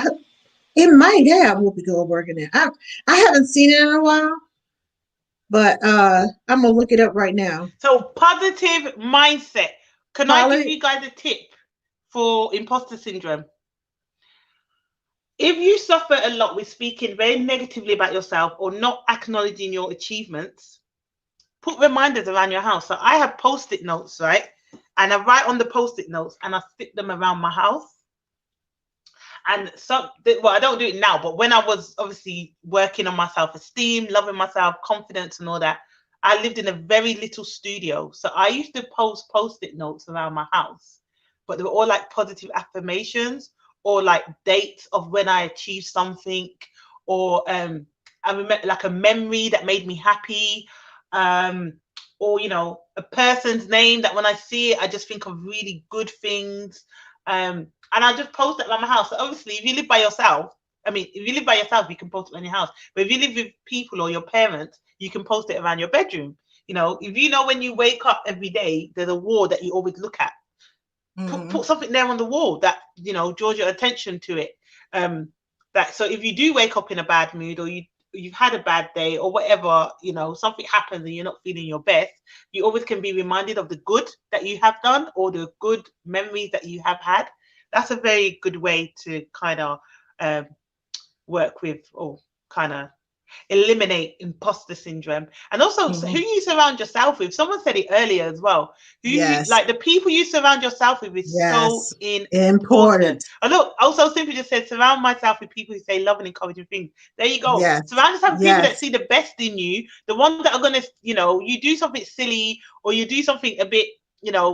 It might have Whoopi Goldberg in it. I haven't seen it in a while, but I'm gonna look it up right now. So positive mindset. Can I give Polly, you guys a tip for imposter syndrome? If you suffer a lot with speaking very negatively about yourself or not acknowledging your achievements, put reminders around your house. So I have post-it notes, right? And I write on the post-it notes and I stick them around my house. And I don't do it now, but when I was obviously working on my self-esteem, loving myself, confidence and all that, I lived in a very little studio. So I used to post post-it notes around my house, but they were all like positive affirmations or like dates of when I achieved something, or I remember like a memory that made me happy, um, or a person's name that when I see it, I just think of really good things. And I just post it around my house. So obviously, if you live by yourself, I mean, if you live by yourself, you can post it around your house. But if you live with people or your parents, you can post it around your bedroom. If when you wake up every day, there's a wall that you always look at. Put something there on the wall that draws your attention to it. That so if you do wake up in a bad mood, or you've had a bad day or whatever, something happens and you're not feeling your best, you always can be reminded of the good that you have done or the good memories that you have had. That's a very good way to kind of work with, or kind of eliminate imposter syndrome. And also who you surround yourself with. Someone said it earlier as well. Like the people you surround yourself with is so important. And look, also simply just said, surround myself with people who say love and encouraging things. There you go. Surround yourself with people that see the best in you, the ones that are going to, you do something silly or you do something a bit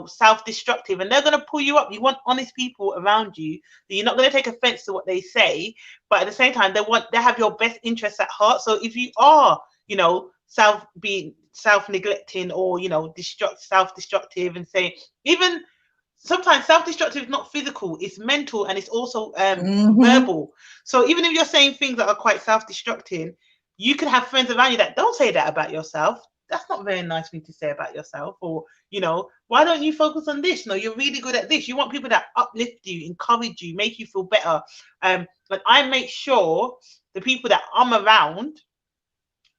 self-destructive, and they're going to pull you up. You want honest people around you. You're not going to take offense to what they say, but at the same time, they have your best interests at heart. So if you are, self-neglecting or self-destructive, and say, even sometimes self-destructive is not physical, it's mental, and it's also verbal. So even if you're saying things that are quite self-destructing, you could have friends around you that don't say that about yourself. That's not very nice thing to say about yourself. Or, why don't you focus on this? No, you're really good at this. You want people that uplift you, encourage you, make you feel better. But I make sure the people that I'm around,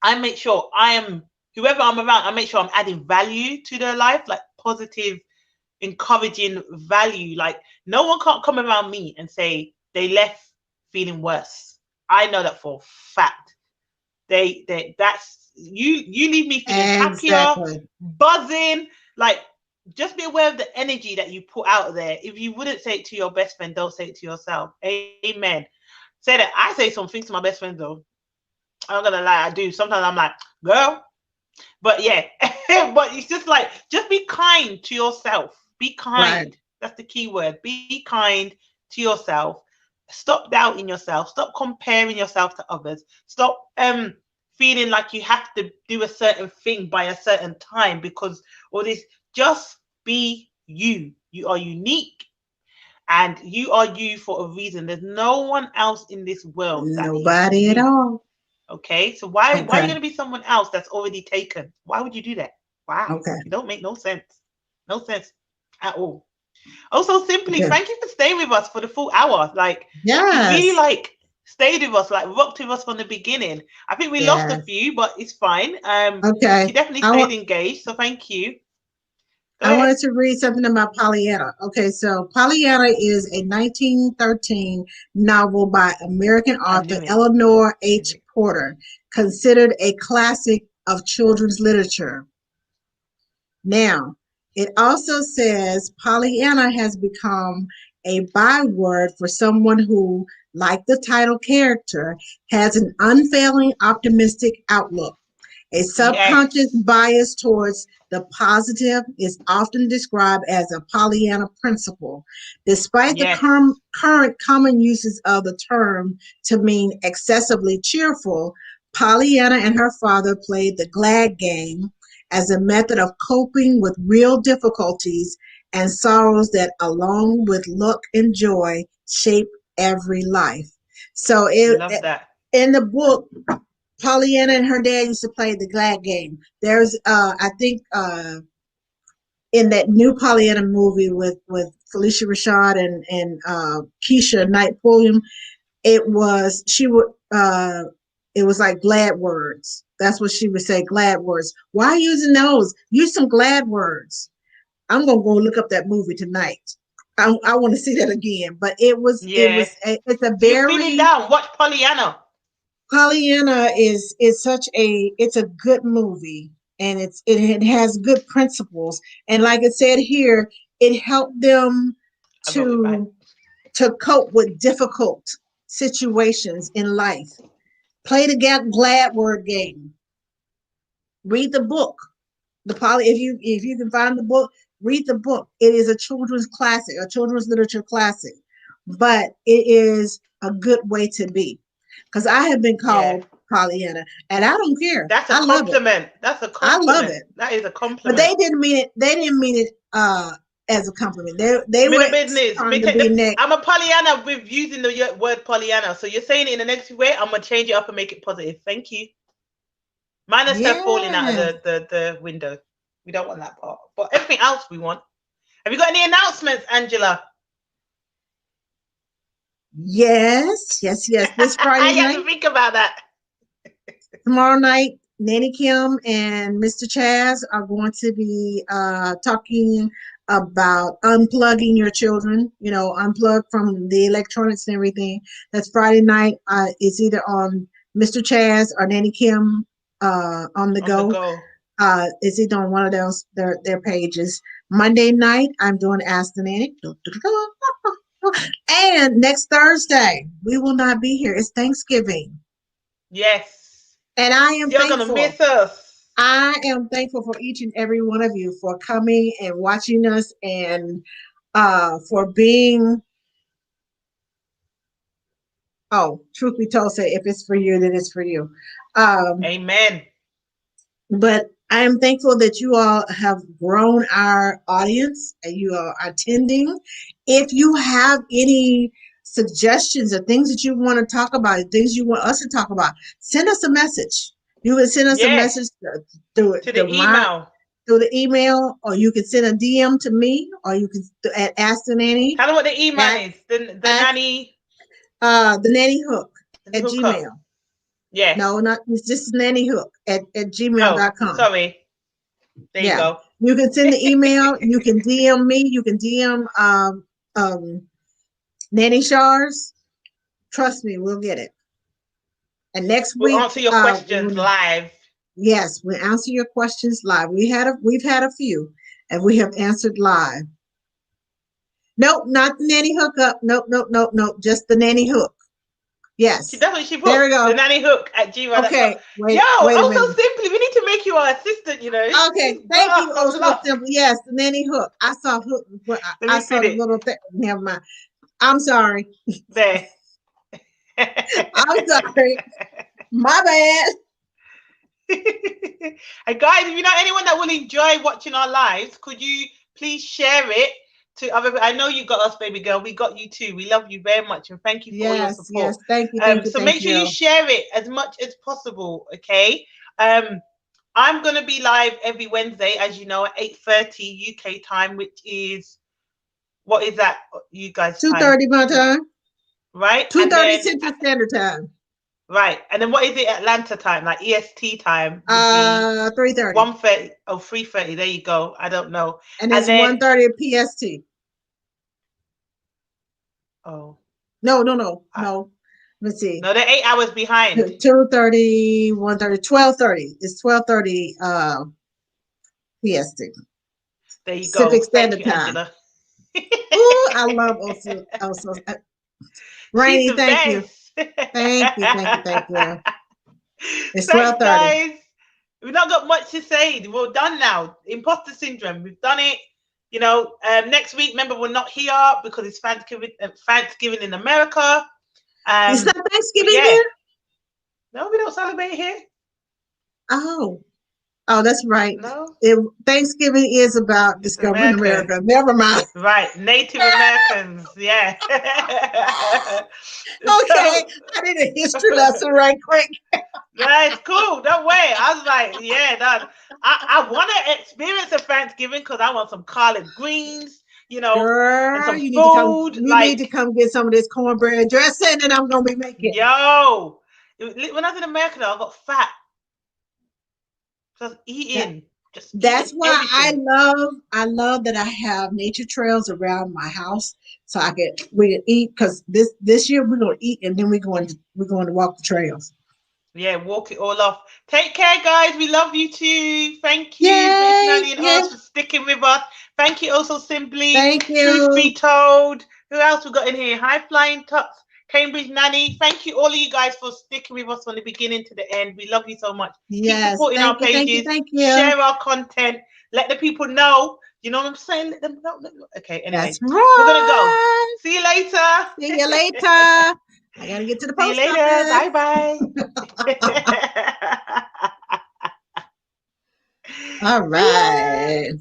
whoever I'm around, I make sure I'm adding value to their life, like positive, encouraging value. Like no one can't come around me and say they left feeling worse. I know that for a fact. That's you leave me feeling happier, buzzing. Like, just be aware of the energy that you put out there. If you wouldn't say it to your best friend, don't say it to yourself. Amen. Say that. I say some things to my best friend though. I'm not gonna lie, I do. Sometimes I'm like, girl. But yeah. But it's just like, just be kind to yourself. Be kind. Right. That's the key word. Be kind to yourself. Stop doubting yourself. Stop comparing yourself to others. Stop feeling like you have to do a certain thing by a certain time, because all this. Just be you. You are unique, and you are you for a reason. There's no one else in this world. Nobody at all. Okay, so why are you going to be someone else that's already taken? Why would you do that? Wow. Okay. It don't make no sense. No sense at all. Also, simply, thank you for staying with us for the full hour. Like, you really like stayed with us, like rocked with us from the beginning. I think we lost a few, but it's fine. You definitely stayed engaged, so thank you. I wanted to read something about Pollyanna. Okay, so Pollyanna is a 1913 novel by American author Eleanor H. Porter, considered a classic of children's literature. Now, it also says Pollyanna has become a byword for someone who, like the title character, has an unfailing optimistic outlook. A subconscious bias towards the positive is often described as a Pollyanna principle. Despite the current common uses of the term to mean excessively cheerful, Pollyanna and her father played the glad game as a method of coping with real difficulties and sorrows that, along with luck and joy, shape every life. So in the book, Pollyanna and her dad used to play the glad game. There's, I think, in that new Pollyanna movie with Felicia Rashad and Keisha Knight Pulliam, it was like glad words. That's what she would say, glad words. Why using those? Use some glad words. I'm gonna go look up that movie tonight. I want to see that again. But it's a very. You're feeling down. Watch Pollyanna. Pollyanna is it's a good movie, and it has good principles, and like it said here, it helped them to cope with difficult situations in life. Play the glad word game. Read the book. If you can find the book, read the book. It is a children's classic, a children's literature classic, but it is a good way to be. Because I have been Yeah. called Pollyanna, and I don't care. That's a I love it. compliment. That's a I love compliment. it. That is a But compliment. they didn't mean it. They didn't mean it as a compliment. They Middle were business. trying to be next. I'm a Pollyanna with using the word Pollyanna. So you're saying it in a negative way. I'm gonna change it up and make it positive. Thank you. Minus her falling out of Yes. the window. We don't want that part. But everything else we want. Have you got any announcements, Angela? Yes. This Friday I have night, to think about that. tomorrow night, Nanny Kim and Mr. Chaz are going to be talking about unplugging your children. You know, unplug from the electronics and everything. That's Friday night. It's either on Mr. Chaz or Nanny Kim on the On the go. go. It's either on one of those their pages. Monday night, I'm doing Ask the Nanny. And next Thursday, we will not be here. It's Thanksgiving. Yes. And I am You're thankful. gonna miss us. I am thankful for each and every one of you for coming and watching us and for being, truth be told, say if it's for you, then it's for you. Amen. But I am thankful that you all have grown our audience and you are attending. If you have any suggestions or things that you want to talk about, things you want us to talk about, send us a message. You can send us a message through the email. Through the email, or you can send a DM to me, or you can at Ask the Nanny. Tell them what the email is. The nanny. The Nanny Hook at Hookup. Gmail. Yeah. No, not it's just Nanny Hook at gmail.com. Oh, sorry. There you go. You can send the email. You can DM me. You can DM Nanny Sharz. Trust me, we'll get it. And next week we'll answer your questions live. Yes, we'll answer your questions live. We've had a few, and we have answered live. Nope, not the Nanny Hookup. Nope. Just the Nanny Hook. Yes. That's what she put. There we go. The Nanny Hook at gmail.com. Okay. Wait also simply, we need to make you our assistant, you know. Okay. Thank you. Oh, so simple. Yes, the Nanny Hook. I saw Hook. I saw the little thing. Never mind. I'm sorry. There. I'm sorry. My bad. And guys, if you know anyone that will enjoy watching our lives, could you please share it to other people? I know you got us, baby girl. We got you too. We love you very much, and thank you for all your support. Yes, thank you. So make sure you share it as much as possible. Okay. I'm gonna be live every Wednesday, as you know, at 8:30 UK time, which is what is that? You guys? 2:30 my time. Right. 2:30 Central Standard Time. Right. And then what is it Atlanta time, like EST time? 3:30. 1:30. Oh, 3:30. There you go. I don't know. And it's 1:30 PST. Oh. No. Let's see. No, they're 8 hours behind. 2:30, 1:30, 12:30. It's 12:30 PST. There you go. Pacific Standard Time. Ooh, I love also. Rainy, thank you. Thank you. It's 12:30. Guys. We've not got much to say. We're done now. Imposter Syndrome. We've done it. You know, next week, remember, we're not here because it's Thanksgiving in America. It's not Thanksgiving here? No, we don't celebrate here. Oh, that's right. No. Thanksgiving is about discovering America. Never mind. Right. Native Americans. Yeah. Okay. I did a history lesson right quick. That's cool. Don't worry. I was like, I want to experience a Thanksgiving because I want some collard greens, you know. Girl, and some you food. need to come get some of this cornbread dressing and I'm going to be making. Yo. When I was in America, though, I got fat. Just eating. That's why everything. I love that I have nature trails around my house, so we can eat. Because this year we're gonna eat and then we're going to walk the trails. Yeah, walk it all off. Take care, guys. We love you too. Thank you, Nanny and Sharz, for sticking with us. Thank you, also Simply. Thank you. Truth be told, who else we got in here? High Flying Tux. Cambridge Nanny. Thank you, all of you guys, for sticking with us from the beginning to the end. We love you so much. Yes, keep supporting our pages. thank you. Share our content. Let the people know. You know what I'm saying? Let them know. Okay, anyway. That's right. We're going to go. See you later. See you later. I got to get to the post See you later. Bye-bye. All right.